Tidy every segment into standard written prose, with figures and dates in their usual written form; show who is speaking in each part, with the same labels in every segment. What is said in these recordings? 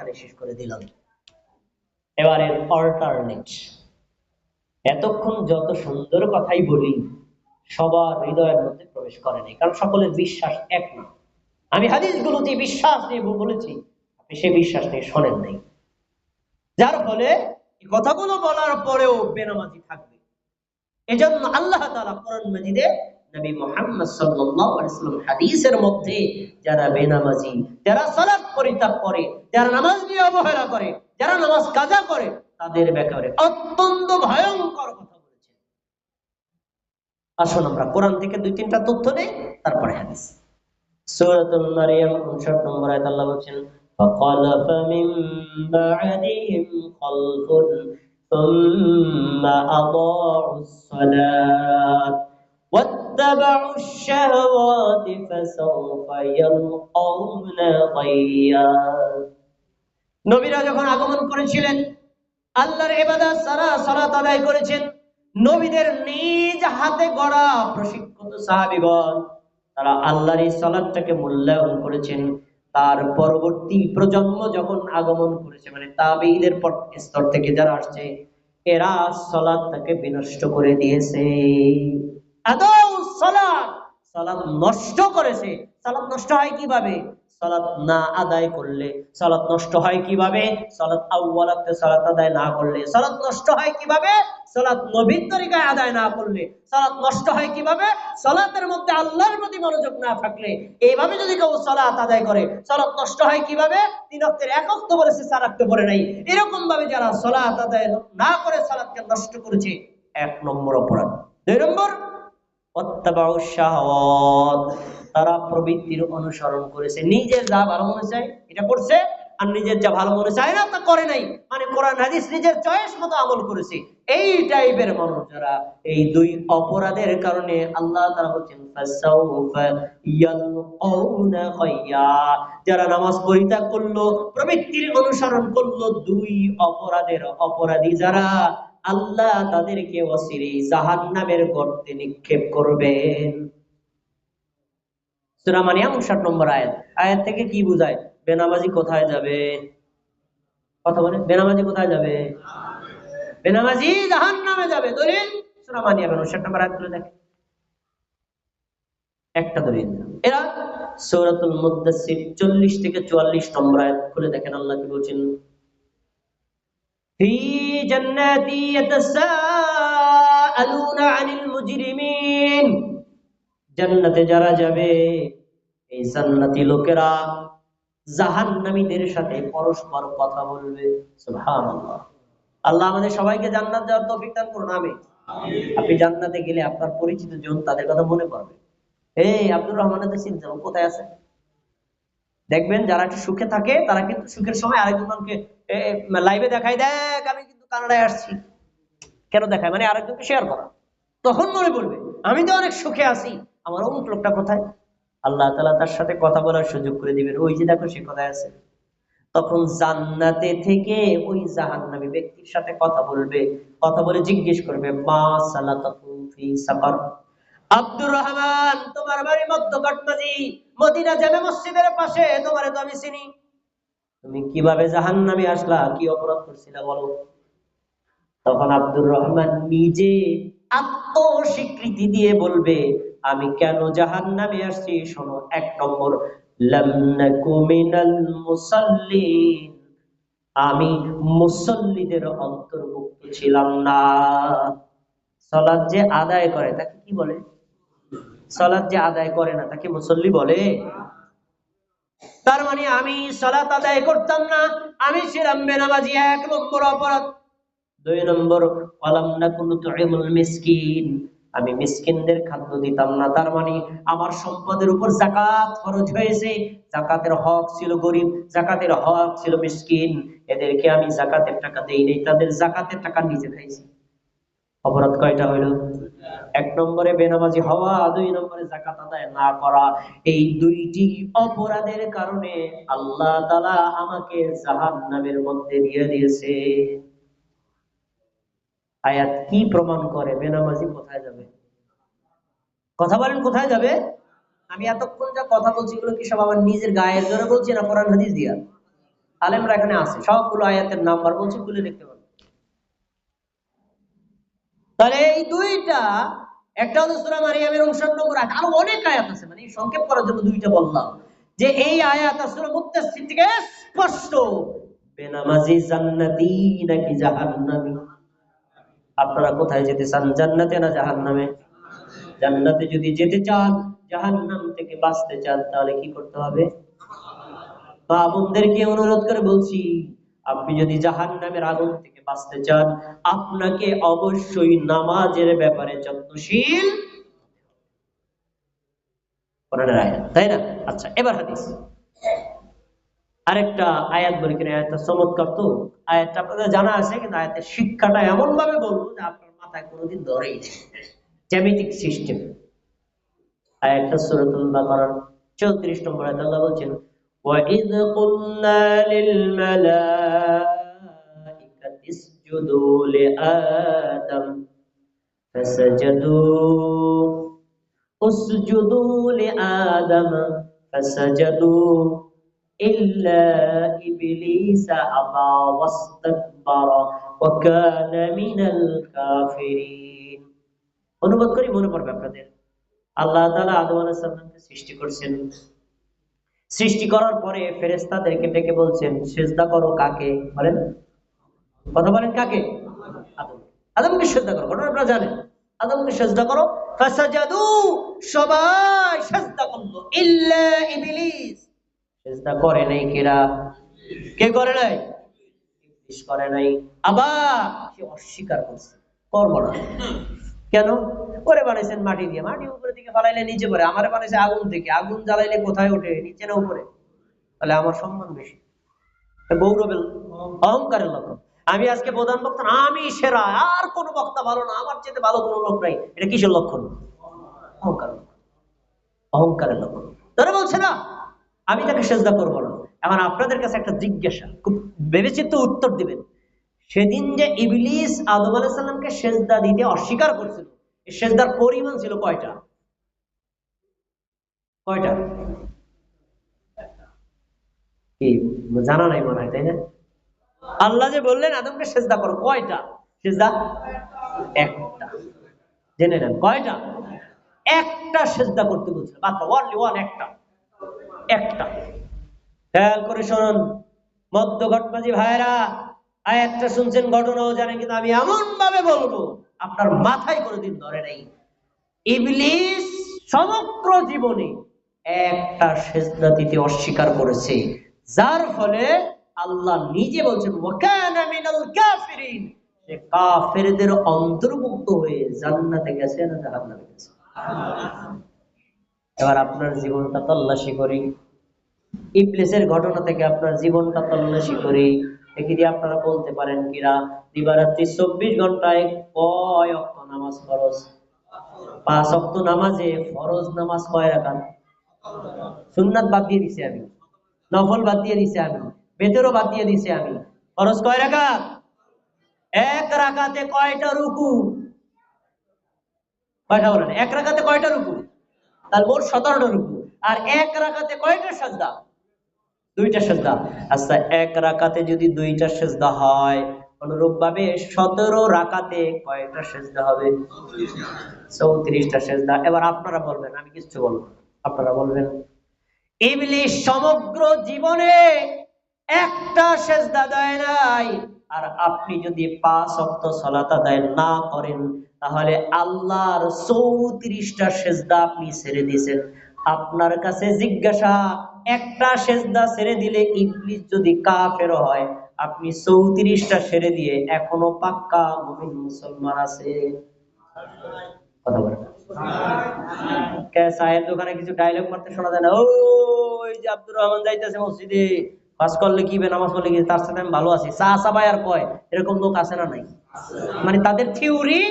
Speaker 1: এখানে শেষ করে দিলাম। এবারে অল্টারনেট, এতক্ষণ যত সুন্দর কথাই বলি সবার হৃদয়ের মধ্যে প্রবেশ করেনি, কারণ সকলের বিশ্বাস এক না। আমি হাদিসগুলোতে বিশ্বাস নিয়ে বলেছি, আপনি সে বিশ্বাস নিয়ে শোনেন নাই, যার ফলে এই কথাগুলো বলার পরেও বেনামাজি থাকবে। এজন্য আল্লাহ তাআলা কোরআন মাজিদে নবী মুহাম্মদ সাল্লাল্লাহু আলাইহি ওয়াসাল্লাম হাদিসের মধ্যে যারা বেনামাজি, যারা সালাত পরিত্যাগ করে, যারা নামাজ নিয়ে অবহেলা করে, যারা নামাজ কাজা করে, তাদের ব্যাপারে অত্যন্ত ভয়ঙ্কর কথা বলেছেন। আসুন আমরা কোরআন থেকে দুই তিনটা তথ্য নেই, তারপরে হাদিস। সূরাতুল মারইয়াম 59 নম্বর আয়াত আল্লাহ বলেন, فَخَلَفَ مِن بَعْدِهِمْ خَلْفٌ ثُمَّ أَضَاعُوا الصَّلَاةَ وَاتَّبَعُوا الشَّهَوَاتِ فَسَوْفَ يَلْقَوْنَ غَيًّا। নবীরা যখন আগমন করেছিলেন, আল্লাহর ইবাদত ছাড়া সালাত আদায় করেছেন, নবীদের নিজ হাতে গড়া প্রশিক্ষিত সাহাবীগণ তারা আল্লাহর এই সালাতটাকে মূল্যায়ন করেছেন। তার পরবর্তী প্রজন্ম যখন আগমন করেছে, মানে তাবেঈদের স্তর থেকে যারা আসছে, এরা সালাতটাকে বিনষ্ট করে দিয়েছে। আদৌ সালাত সালাত নষ্ট করেছে। সালাত নষ্ট হয় কিভাবে? সালাত না আদায় করলে। সালাত নষ্ট হয় কিভাবে? সালাত আউয়ালাতে সালাত আদায় না করলে। সালাত নষ্ট হয় কিভাবে? সালাত নবীর তরিকায় আদায় না করলে। সালাত নষ্ট হয় কিভাবে? সালাতের মধ্যে আল্লাহর প্রতি মনোযোগ না থাকলে। এইভাবে যদি কেউ সালাত আদায় করে, সালাত নষ্ট হয় কিভাবে? 3 ওয়াক্তের 1 ওয়াক্ত বলেছে, 4 ওয়াক্ত বলে নাই। এরকম ভাবে যারা সালাত আদায় না করে সালাতকে নষ্ট করেছে, 1 নম্বর অপরাধ। 2 নম্বর, ওয়াত্তাবাউশ শাহাওয়াত, তারা প্রবৃত্তির অনুসরণ করেছে। নিজের যা ভালো মনে চায় এটা করছে, আর নিজের যা ভালো মনে চায় না তা করে নাই। মানে কোরআন হাদিস নিজের চয়েস মতো আমল করেছে। এই টাইপের মানুষ যারা, এই 2 অপরাধের কারণে আল্লাহ তাআলা বলেন ফাসাউফা ইয়ালকাউনা গায়্যা, যারা নামাজ পরিত্যাগ করলো, প্রবৃত্তির অনুসরণ করলো, 2 অপরাধের অপরাধী যারা, আল্লাহ তাদেরকে অচিরেই জাহান্নামের গর্তে নিক্ষেপ করবেন। সূরা মারইয়াম 59 নম্বর আয়াত। আয়াত থেকে কি বোঝায়? বেনামাজি কোথায় যাবে? কথা বলেন, বেনামাজি কোথায় যাবে? বেনামাজি জাহান্নামে যাবে। দলিল সূরা মারইয়াম 59 নম্বর আয়াত খুলে দেখেন, একটা দলিল। এরা সূরাতুল মুদ্দাসসির 40 থেকে 44 নম্বর আয়াত খুলে দেখেন, আল্লাহ কি বলেন, ফি জান্নাতি ইয়াতাসাআলুনা আনিল মুজরিমিন, জান্নাতে যারা যাবে, এই জান্নাতি লোকেরা জাহান্নামীদের সাথে পরস্পর কথা বলবে। সুবহানাল্লাহ। আল্লাহ আমাদের সবাইকে জান্নাত দেওয়ার তৌফিক দান করুন, আমিন। আপনি জান্নাতে গেলে আপনার পরিচিত জন তাদের কথা মনে পড়বে। এই আব্দুর রহমানের চিন্তা কোথায় আছে? দেখবেন যারা একটু সুখে থাকে তারা কিন্তু সুখের সময় আরেকজনকে লাইভে দেখাই, দেখ আমি কিন্তু কানাডায় আসছি। কেন দেখায়? মানে আরেকজনকে শেয়ার করা। তখন মনে পড়বে আমি তো অনেক সুখে আছি, আমার অমুক লোকটা কোথায়? আল্লাহ তাআলা তার সাথে কথা বলার সুযোগ করে দিবেন, ওই যে দেখো সে কোথায় আছে। তখন জান্নাতে থেকে ওই জাহান্নামী ব্যক্তির সাথে কথা বলবে, কথা বলে জিজ্ঞেস করবে, মা সালাতাকুম ফি সাকার, আব্দুর রহমান তোমার বাড়ি মধ্যকাটমাজি, মদিনা জামে মসজিদের পাশে, তোমারে তো আমি চিনি, তুমি কিভাবে জাহান্নামে আসলা? কি অপরাধ করছিলা বলো? তখন আব্দুর রহমান নিজে আত্মস্বীকৃতি দিয়ে বলবে, আমি কেন জাহান্নামে আসছি শোনো। 1 নম্বর, লাম নাকু মিনাল মুসাল্লিন, আমি মুসল্লিদের অন্তর্ভুক্ত ছিলাম না। সালাত যে আদায় করে তাকে কি বলে? সালাত যে আদায় করে না তাকে মুসল্লি বলে? তার মানে আমি সালাত আদায় করতাম না, আমি ছিলাম বেনামাজি, 1 নম্বর অপরাধ। 2 নম্বর, ওয়ালাম নাকুন তুইমুল মিসকিন, আমি মিসকিনদের খাদ্য দিতাম না। তার মানে আমার সম্পদের উপর যাকাত ফরজ হয়েছে, যাকাতের হক ছিল গরিব, যাকাতের হক ছিল মিসকিন, এদেরকে আমি যাকাতের টাকা দেই নাই, তাদের যাকাতের টাকা নিজে খাইছি। অপরাধ কয়টা হইল? 1 নম্বরে বেনামাজি হওয়া, 2 নম্বরে যাকাত আদায় না করা। এই 2টি অপরাধের কারণে আল্লাহ তাআলা আমাকে জাহান্নামের মধ্যে দিয়ে দিয়েছে। আয়াত কি প্রমাণ করে বেনামাজি কোথায় যাবে? কথা বলেন, কোথায় যাবে? আমি এতক্ষণ যা কথা বলছি এগুলো কি সব আমার নিজের গায়ের জোরে বলছি না কোরআন হাদিস দিয়া? আলেমরা এখানে আছে, সবগুলো আয়াতের নাম্বার বলছি, খুলে দেখতে পারবেন। তাহলে এই দুইটা, একটা হলো সূরা মারিয়ামের 59 নম্বর আয়াত, আরো অনেক আয়াত আছে, মানে সংক্ষেপ করার জন্য দুইটা বললাম, যে এই আয়াত সূরা মুত্তাসির থেকে স্পষ্ট বেনামাজি জান্নাতি নাকি জাহান্নামী। আপনারা কোথায় যেতে চান, জান্নাতে না জাহান্নামে? জান্নাতে যদি যেতে চান, জাহান্নাম থেকে বাঁচতে চান, তাহলে কি করতে হবে? মা বোনদেরকে অনুরোধ করে বলছি, আপনি যদি জাহান্নামের আগুন থেকে বাঁচতে চান, আপনাকে অবশ্যই নামাজের ব্যাপারে যত্নশীল, তাই না? আচ্ছা, এবার হাদিস। আরেকটা আয়াত বলি কিনা, আয়াতটা চমৎকার, তো আয়াতটা আপনাদের জানা আছে, কিন্তু আয়াতের শিক্ষাটা এমন ভাবে বলবো যে আপনার মাথায় কোনোদিন ধরেই নেই, জ্যামিতিক সিস্টেম। আয়াতটা সূরাতুল বাকারার 34 নম্বর আয়াতে আল্লাহ বলছেন, وَإِذْ قُلْنَا لِلْمَلَائِكَةِ اسْجُدُوا لِآدَمَ اسْجُدُوا لِآدَمَ فَسَجَدُوا إِلَّا إِبْلِيسَ أَبَى وَاسْتَكْبَرَ وَكَانَ مِنَ الْكَافِرِينَ। অনুবাদ করি, মনে পড়বে আপনাদের। আল্লাহ তাআলা আদম আলাইহিস সালামকে সৃষ্টি করেছেন, সৃষ্টি করার পরে ফেরেশতাদেরকে ডেকে বলছেন, সিজদা করো কাকে? বলেন, কথা বলেন, কাকে? আদম। আদমকে সিজদা করো, ঘটনা আপনারা জানেন। আদমকে সিজদা করো, ফাসাজাদু, সবাই সিজদা করলো, ইল্লা ইবলিস, সিজদা করে নাই কেরা? কে করে নাই? ইবলিস করে নাই। আবার সে অস্বীকার করছে, করব না। কেন? ওরে বানাইছেন মাটি দিয়ে, মাটি উপরে দিকে ফালাইলে নিচে পড়ে, আমারে বানাইছে আগুন থেকে, আগুন জ্বালাইলে কোথায় ওঠে? নিচে না উপরে? তাহলে আমার সম্মান বেশি, গৌরবের, অহংকারের লক্ষণ। আমি আজকে প্রধান বক্তা, আমি সেরা, আর কোন বক্তা ভালো না, আমার চেয়ে ভালো কোনো লোক নাই, এটা কিসের লক্ষণ? অহংকার, অহংকারের লক্ষণ। তারা বলছে না আমি তাকে সেজদা করবো না। এখন আপনাদের কাছে একটা জিজ্ঞাসা, খুব ভেবেচিন্তে উত্তর দিবেন। সেদিন যে ইবলিস আদম আলাইহিস সালামকে সেজদা দিতে অস্বীকার করছিল, এই সেজদার পরিমাণ ছিল কয়টা? কয়টা? কি জানা নাই মনে হয়, তাই না? আল্লাহ যে বললেন আদমকে সেজদা করো, কয়টা সেজদা? একটা। জেনে নেন কয়টা? একটা সেজদা করতে বলছিল, মাত্র ওয়ানলি ওয়ান, একটা, একটা। খেয়াল করে শুনুন মধ্য ঘটবাজি ভাইরা, আয়াতটা শুনছেন, ঘটনাও জানেন, কিন্তু আমি এমন ভাবে বলবো আপনার মাথায় কোনোদিন ধরে নাই। ইবলিস সমগ্র জীবনে একটা সেজদা দিতে অস্বীকার করেছে, যার ফলে আল্লাহ নিজে বলছেন ওয়াকানা মিনাল কাফিরিন, সে কাফেরদের অন্তর্ভুক্ত হয়ে জান্নাতে গেছে না জাহান্নামে গেছে। এবার আপনার জীবনটা তল্লাশি করি, ইবলিসের ঘটনা থেকে আপনার জীবনটা তল্লাশি করি, দেখি দিয়ে আপনারা বলতে পারেন কিনা দিবারাত্রি 24 ঘন্টায় কয় ওয়াক্ত নামাজ ফরজ? 5 ওয়াক্ত নামাজে ফরজ নামাজ কয় রাকাত? সুন্নাত বাদ দিয়ে দিছি আমি, নফল বাদ দিয়ে দিছি আমি, বেতরও বাদ দিয়ে দিছি আমি। ফরজ কয় রাকাত? এক রাকাতে কয়টা রুকু? কয়টা বলেন? এক রাকাতে কয়টা রুকু? তার মোট 17টা রুকু। আর এক রাকাতে কয়টা সাজদা? দুইটা সেজদা। আচ্ছা, এক রাকাতে যদি দুইটা সেজদা হয়, অনুরূপ ভাবে 17 রাকাতে কয়টা সেজদা হবে? 34টা সেজদা। এবার আপনারা বলবেন, আমি কিছু বলবো, আপনারা বলবেন ইবলিস সমগ্র জীবনে একটা সেজদা দেয় নাই, আর আপনি যদি 5 ওয়াক্ত সালাত আদায় না করেন, তাহলে আল্লাহর 34টা সেজদা আপনি ছেড়ে দিয়েছেন। আপনার কাছে জিজ্ঞাসা, একটা সেজদা ছেড়ে দিলে ইবলিস যদি কাফের হয়, আপনি 34টা ছেড়ে দিয়ে এখনো পাক্কা মুমিন মুসলমান আছে? কথা বলেন। চায়ের দোকানে কিছু ডায়লগ মারতে শোনা যায় না, ওই যে আব্দুর রহমান যাইতেছে মসজিদে, কাজ করলে কি, নামাজ পড়লে কি, তার সাথে আমি ভালো আছি, চা চাবাই আর কয়, এরকম লোক আছে না নাই? মানে তাদের থিওরি,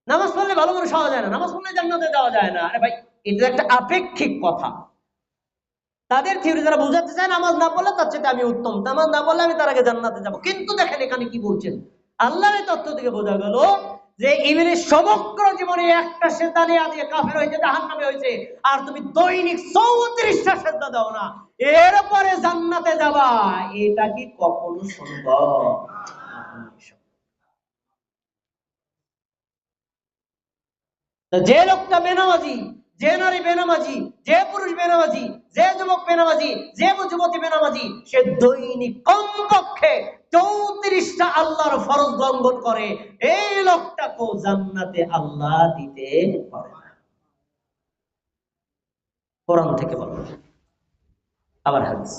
Speaker 1: নামাজ পড়লে ভালো মানুষ হওয়া যায় না, নামাজ পড়লে জান্নাতে যাওয়া যায় না। আরে ভাই, এটা একটা আপেক্ষিক কথা। তাদের থিওরি যারা বুঝাতে চায় নামাজ না পড়লে তার চেয়ে আমি উত্তম, নামাজ না পড়লে আমি তার আগে জান্নাতে যাবো। কিন্তু দেখেন এখানে কি বলছেন, আল্লাহর তথ্য থেকে বোঝা গেল যে ইবলিস সমগ্র জীবনে একটা সিজদা নিয়ে দিয়ে কাফের হয়েছে, জাহান্নামে হয়েছে, আর তুমি দৈনিক 34টা সিজদা দাও না, এরপরে জান্নাতে যাবা, এটা কি কখনো সম্ভব? যে লোকটা বেনামাজি, যে নারী বেনামাজি, যে পুরুষ বেনামাজি, যে যুবক বেনামাজি, যে যুবতী বেনামাজি, সে দৈনিক কমপক্ষে 34টা আল্লাহর ফরজ লঙ্ঘন করে, এই লোকটাকে জান্নাতে আল্লাহ দিতে পারে না। কোরআন থেকে বলো। আবার হাদিস,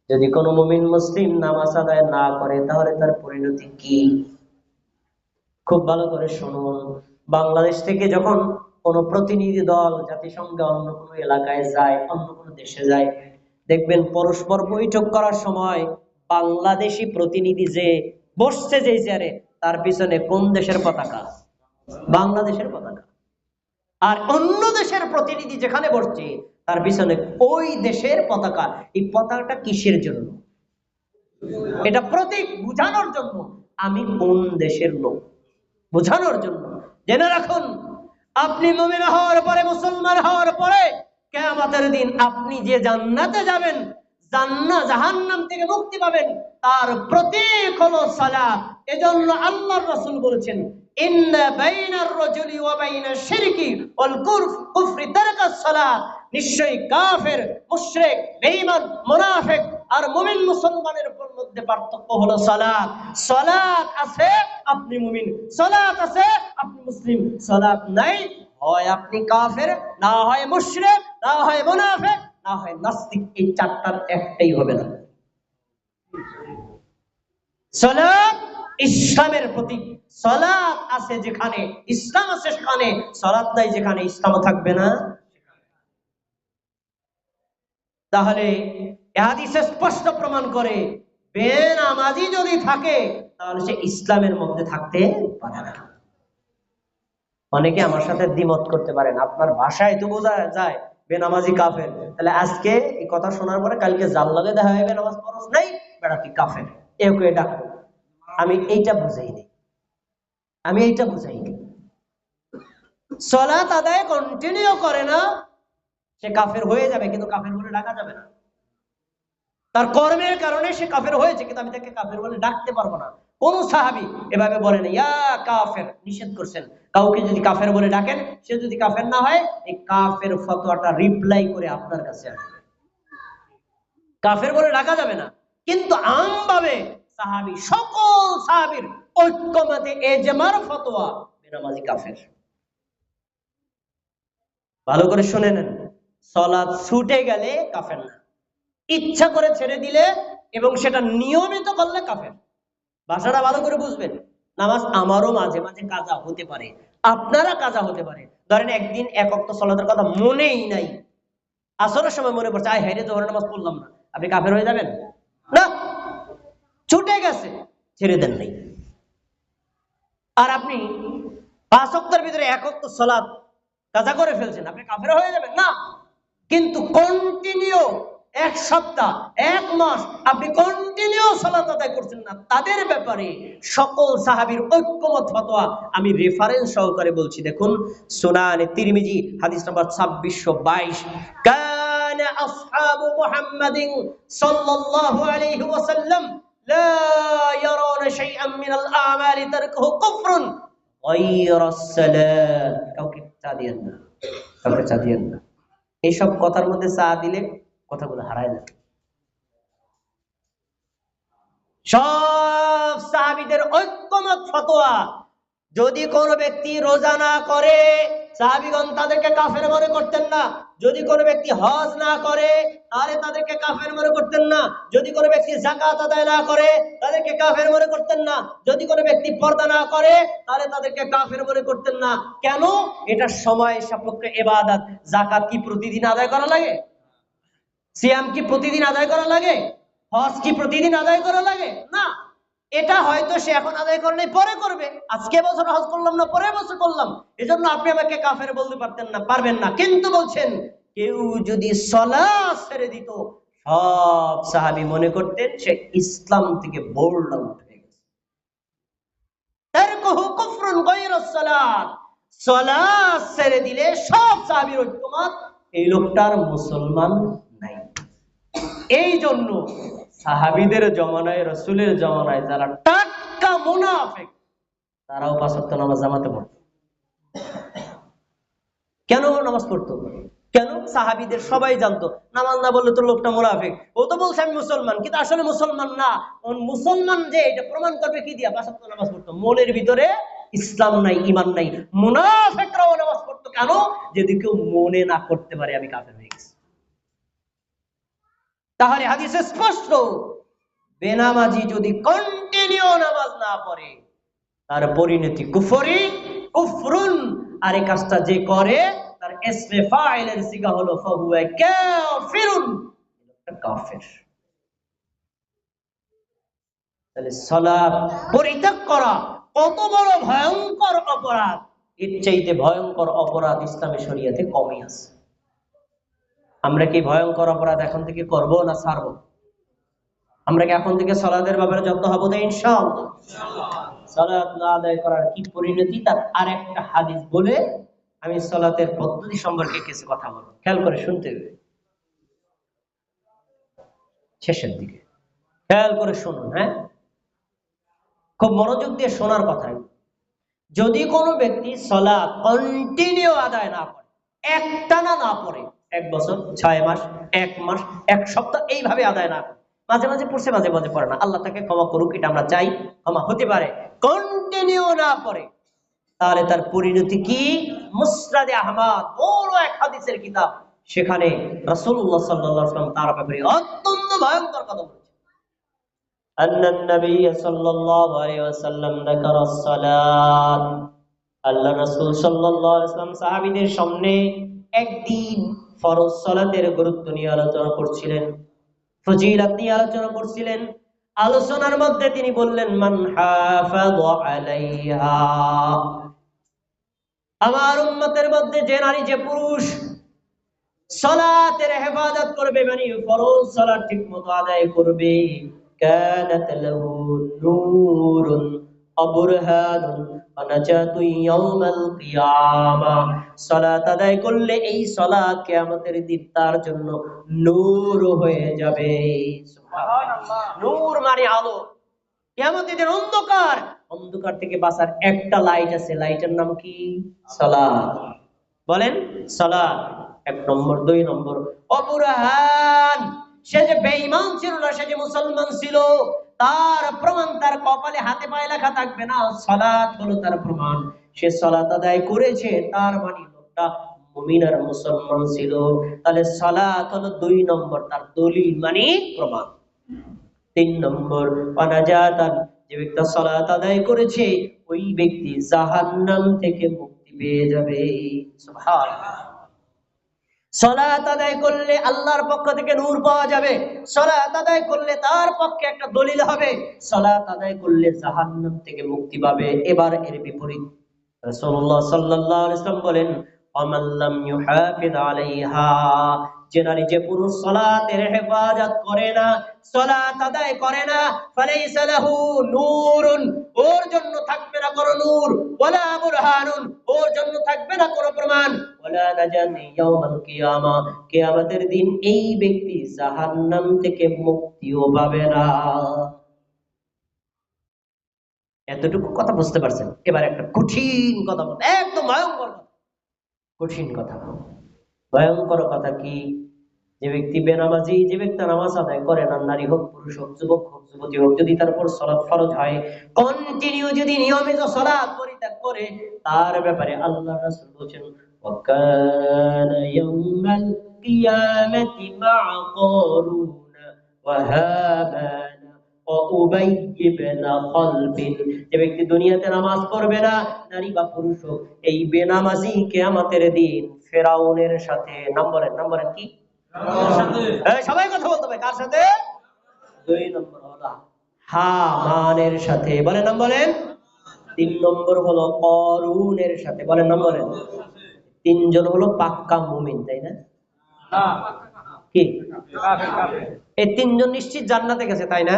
Speaker 1: যদি কোনো মুমিন মুসলিম নামাজ আদায় না করে তাহলে তার পরিণতি কি? খুব ভালো করে শুনুন। বাংলাদেশ থেকে যখন কোনো প্রতিনিধি দল জাতিসংঘে অন্য কোনো এলাকায় যায়, অন্য কোনো দেশে যায়, দেখবেন পরস্পর বৈঠক করার সময় বাংলাদেশি প্রতিনিধি যে বসছে যে চেয়ারে, তার পিছনে কোন দেশের পতাকা? বাংলাদেশের পতাকা। আর অন্য দেশের প্রতিনিধি যেখানে বসছে তার পিছনে ওই দেশের পতাকা। এই পতাকাটা কিসের জন্য? এটা প্রতীক বোঝানোর জন্য আমি কোন দেশের লোক, বোঝানোর জন্য। জেনে রাখুন, আপনি মুমিন হওয়ার পরে, মুসলমান হওয়ার পরে কিয়ামতের দিন আপনি যে জান্নাতে যাবেন, জাহান্নাম থেকে মুক্তি পাবেন, তার প্রতীক হলো সালাত। এজন্য আল্লাহর রাসূল বলেছেন, ইন্না বাইনার রাজুলি ওয়া বাইনাশ শিরকি ওয়াল কুফরি তারকাস সালাত। নিশ্চয়ই কাফের, মুশরিক, বেঈমান, মুনাফিক আর মুমিন মুসলমানের মধ্যে পার্থক্য হলো সালাত। সালাত আছে আপনি মুমিন, সালাত আছে আপনি মুসলিম। সালাত নাই, হয় আপনি কাফের, না হয় মুশরিক, না হয় মুনাফিক, না হয় নাস্তিক। এই চারটার একটাই হবে না। সালাত ইসলামের প্রতীক। সালাত আছে যেখানে ইসলাম আছে সেখানে, সালাত নাই যেখানে ইসলাম থাকবে না। তাহলে হাদিসে স্পষ্ট প্রমাণ করে, বেনামাজি যদি থাকে তাহলে সে ইসলামের মধ্যে থাকতে পারে না। অনেকে আমার সাথে দ্বিমত করতে পারেন, আপনার ভাষায় তো বোঝা যায় বেনামাজি কাফের, তাহলে আজকে এই কথা শোনার পরে কালকে জাল লগে দেখা হবে নামাজ পড়স নাই, বেটা তুই কাফের, একে ডাকো। আমি এইটা বুঝাইনি, আমি এইটা বুঝাইনি। সালাত আদায় কন্টিনিউ করে না, সে কাফের হয়ে যাবে, কিন্তু কাফের বলে ডাকা যাবে না। তার কর্মের কারণে সে কাফের হয়েছে, কিন্তু আমি তাকে কাফের বলে ডাকতে পারবো না। কোন সাহাবী এভাবে বলেন ইয়া কাফের, নিষেধ করছেন। কাউকে যদি কাফের বলে ডাকেন, সে যদি কাফের না হয়, এই কাফের ফতোয়াটা রিপ্লাই করে আপনার কাছে আসবে। কাফের বলে ডাকা যাবে না, কিন্তু আমভাবে সাহাবী, সকল সাহাবীর ঐক্যমতে ইজমার ফতোয়া, বেনামাজি কাফের। ভালো করে শুনে নেন, সালাত ছুটে গেলে কাফের না, ইচ্ছা করে ছেড়ে দিলে এবং সেটা নিয়মিত করলে কাফের। ভাষাটা ভালো করে বুঝবেন। নামাজ আমারও মাঝে মাঝে কাজা হতে পারে, আপনারা কাজা হতে পারে। ধরেন একদিন এক ওয়াক্ত সালাতের কথা মনেই নাই, আসরের সময় মনে পড়ছে, আয় হায়রে জোহরের নামাজ পড়লাম না, আপনি কাফের হয়ে যাবেন না? ছুটে গেছে, ছেড়ে দেন নাই। আর আপনি 5 ওয়াক্তের ভিতরে এক ওয়াক্ত সালাত কাজা করে ফেলছেন, আপনি কাফের হয়ে যাবেন না? কিন্তু কন্টিনিউ 1 সপ্তাহ, 1 মাস আপনি কন্টিনিউ সালাত আদায় করছেন না, তাদের ব্যাপারে সকল সাহাবীর ঐক্যমত ফতোয়া আমি রেফারেন্স সহকারে বলছি। দেখুন, সুনানে তিরমিজি হাদিস নাম্বার 2622, কানা আসহাবু মুহাম্মাদিন সাল্লাল্লাহু আলাইহি ওয়াসাল্লাম লা ইয়ারাউনা শাইআন মিনাল আমালি তারকুহু কুফরুন গায়রাস সালাত। কাউকে চা দিয়েন না, কাউকে চা দিয়েন না। এইসব কথার মধ্যে চা দিলে কথাগুলো হারায় যাবে। সব সাহাবীদের ঐক্যমত ফতোয়া, যদি কোনো ব্যক্তি রোজা না করে, সাহাবীগণ তাদেরকে কাফের মনে করতেন না। যদি কোনো ব্যক্তি হজ না করে, তাহলে তাদেরকে কাফের মনে করতেন না। যদি কোনো ব্যক্তি যাকাত আদায় না করে, তাদেরকে কাফের মনে করতেন না। যদি কোনো ব্যক্তি পর্দা না করে, তাহলে তাদেরকে কাফের মনে করতেন না। কেন? এটা সময় সাপেক্ষ ইবাদত। যাকাত কি প্রতিদিন আদায় করা লাগে? সিয়াম কি প্রতিদিন আদায় করা লাগে? হজ কি প্রতিদিন আদায় করা লাগে? না। এটা হয়তো সে এখন আদায় করে নাই, পরে করবে। আজকে বছর হজ করলাম না, পরের বছর করলাম, এজন্য আপনি আমাকে কাফের বলতে পারবেন না। কিন্তু বলছেন, কেউ যদি সালাত ছেড়ে দিত, সব সাহাবী মনে করতেন সে ইসলাম থেকে বোল্ড আউট হয়ে গেছে। তার গায়রাস সালাত, সালাত ছেড়ে দিলে সব সাহাবীর ঐক্যমত এই লোকটার মুসলমান নাই। এই জন্য সাহাবীদের জমানায়, রাসূলের জমানায় যারা টাটকা মুনাফিক তারাও 5 ওয়াক্ত নামাজ জামাতে পড়তো। কেন নামাজ পড়তো? কেন? সাহাবীদের সবাই জানতো নামাজ না বললে তো লোকটা মুনাফিক, ও তো বলছে আমি মুসলমান, কিন্তু আসলে মুসলমান না। মুসলমান যে এটা প্রমাণ করবে কি দিয়া? 5 ওয়াক্ত নামাজ পড়তো। মনের ভিতরে ইসলাম নাই, ঈমান নাই। মুনাফিকরাও নামাজ পড়তো কেন? যদি কেউ মনে না করতে পারে আমি কাফের হয়ে গেছি। তাহলে হাদিসে স্পষ্ট, বেনামাজি যদি কন্টিনিউ নামাজ না পড়ে তার পরিণতি কুফরি, কুফরুন। আর এই কাজটা যে করে তার ইসমে ফাইলের সিগা হলো ফাহুয়া কাফিরুন, কাফের। তাহলে সালাত পরিত্যাগ করা কত বড় ভয়ঙ্কর অপরাধ! এর চাইতে ভয়ঙ্কর অপরাধ ইসলামী শরীয়তে কমই আছে। আমরা কি ভয়ঙ্কর অপরাধ এখন থেকে করব না ছাড়বো? আমরা কি এখন থেকে সালাতের ব্যাপারে যত্ন হবো তো ইনশাআল্লাহ? সালাত না আদায় করার কি পরিণতি তার আরেকটা হাদিস বলে আমি সালাতের পদ্ধতি সম্পর্কে কিছু কথা বলবো। খেয়াল করে শুনতে হবে, শেষের দিকে খেয়াল করে শুনুন। হ্যাঁ, খুব মনোযোগ দিয়ে শোনার কথা। যদি কোনো ব্যক্তি সালাত কন্টিনিউ আদায় না করে, একটানা না পড়ে, 1 বছর, 6 মাস, 1 মাস, 1 সপ্তাহ এইভাবে আদায় না করে, মাঝে মাঝে পড়ছে মাঝে মাঝে পড়ে না, আল্লাহ তাকে ক্ষমা করুক, এটা আমরা চাই, ক্ষমা হতে পারে, কন্টিনিউ না পড়ে, তাহলে তার পরিণতি কি? মুসনাদে আহমদ বড় এক হাদিসের কিতাব, সেখানে রাসূলুল্লাহ সাল্লাল্লাহু আলাইহি ওয়াসাল্লাম তার ব্যাপারে অত্যন্ত ভয়ঙ্কর কথা বলেছেন। আন্নান নবী সাল্লাল্লাহু আলাইহি ওয়াসাল্লাম যাকারা সালাত, আল্লাহ রাসূল সাল্লাল্লাহু আলাইহি ওয়াসাল্লাম সাহাবীদের সামনে একদিন ফরজ সালাতের গুরুত্ব নিয়ে আলোচনা করছিলেন, ফজিলত নিয়ে আলোচনা করছিলেন। আলোচনার মধ্যে তিনি বললেন, মান হাফাযা আলাইহা, আমার উম্মতের মধ্যে যে নারী যে পুরুষ সালাতের হেফাজত করবে, মানে ফরজ সালাত ঠিকমতো আদায় করবে, কানাত লাহু নূরুন ওয়া বুরহানুন ওয়া নাজাতু ইয়াউমাল কিয়ামাহ, সালাত আদায় করলে এই সালাত কিয়ামতের দিন তার জন্য নূর হয়ে যাবে। সুবহানাল্লাহ। নূর মানে আলো। কিয়ামতের দিন অন্ধকার, অন্ধকার থেকে বাঁচার একটা লাইট আছে, লাইটের নাম কি? সালাত। বলেন সালাত 1 নম্বর। 2 নম্বর, অবুরহান, সে যে বেঈমান ছিল না, সে যে মুসলমান ছিল, তার প্রমাণ তার কপালে হাতে পায়ে লেখা থাকবে না, সালাত হলো তার প্রমাণ। সে সালাত আদায় করেছে, তার মানে লোকটা মুমিন আর মুসলমান ছিল। তাহলে সালাত হলো 2 নম্বর, তার দলিল মানে প্রমাণ। 3 নম্বর, ওয়ানাজাতান, যে ব্যক্তি সালাত আদায় করেছে ওই ব্যক্তি জাহান্নাম থেকে মুক্তি পেয়ে যাবে। সুবহানাল্লাহ। সালাত আদায় করলে আল্লাহর পক্ষ থেকে নূর পাওয়া যাবে, সালাত আদায় করলে তার পক্ষে একটা দলিল হবে, সালাত আদায় করলে জাহান্নাম থেকে মুক্তি পাবে। এবার এর বিপরীত রাসূলুল্লাহ সাল্লাল্লাহু আলাইহি ওয়াসাল্লাম বলেন, ওয়ামান লাম ইউহাফিজ আলাইহা, যে নারী যে পুরুষ সালাতের হেফাজত করে না, সালাত আদায় করে না, ফালাইসা লাহু নূরুন, ওর জন্য থাকবে না কোনো নূর, ওয়ালা বুরহানুন, ওর জন্য থাকবে না কোনো প্রমাণ, ওয়ালা নাজাতি ইয়াউমাল কিয়ামাহ, কিয়ামতের দিন এই ব্যক্তি জাহান্নাম থেকে মুক্তিও পাবে না। এতটুকু কথা বুঝতে পারছেন? এবার একটা কঠিন কথা বলবো, একদম ভয়ঙ্কর কথা, কঠিন কথা। ভয়ঙ্কর কথা কি? যে ব্যক্তি বেনামাজি, যে ব্যক্তি নামাজ আদায় করে না, নারী হোক পুরুষ হোক, যুবক হোক যুবতী হোক, যদি তার উপর সালাত ফরজ হয়, কন্টিনিউ যদি নিয়মিত সালাত পরিত্যাগ করে, তার ব্যাপারে আল্লাহর রাসূল বলেছেন, ওয়াকানা ইয়াউমাল কিয়ামাতি মা'a কারুন ওয়া হামানা ওয়া উবাই ইবনে খালবিন, যে ব্যক্তি দুনিয়াতে নামাজ পড়বে না, নারী বা পুরুষ হোক, এই বেনামাজি কিয়ামতের দিন ফেরাউনের সাথে, নম্বরের কি? সবাই কথা বলতে হবে, কার সাথে? 2 নম্বর হলো হামানের সাথে, বলেন নাম বলেন। 3 নম্বর হলো করুনের সাথে, বলেন নাম বলেন। 3 জন হলো পাক্কা মুমিন, তাই না? কি এই 3 জন নিশ্চিত জান্নাতে গেছে, তাই না?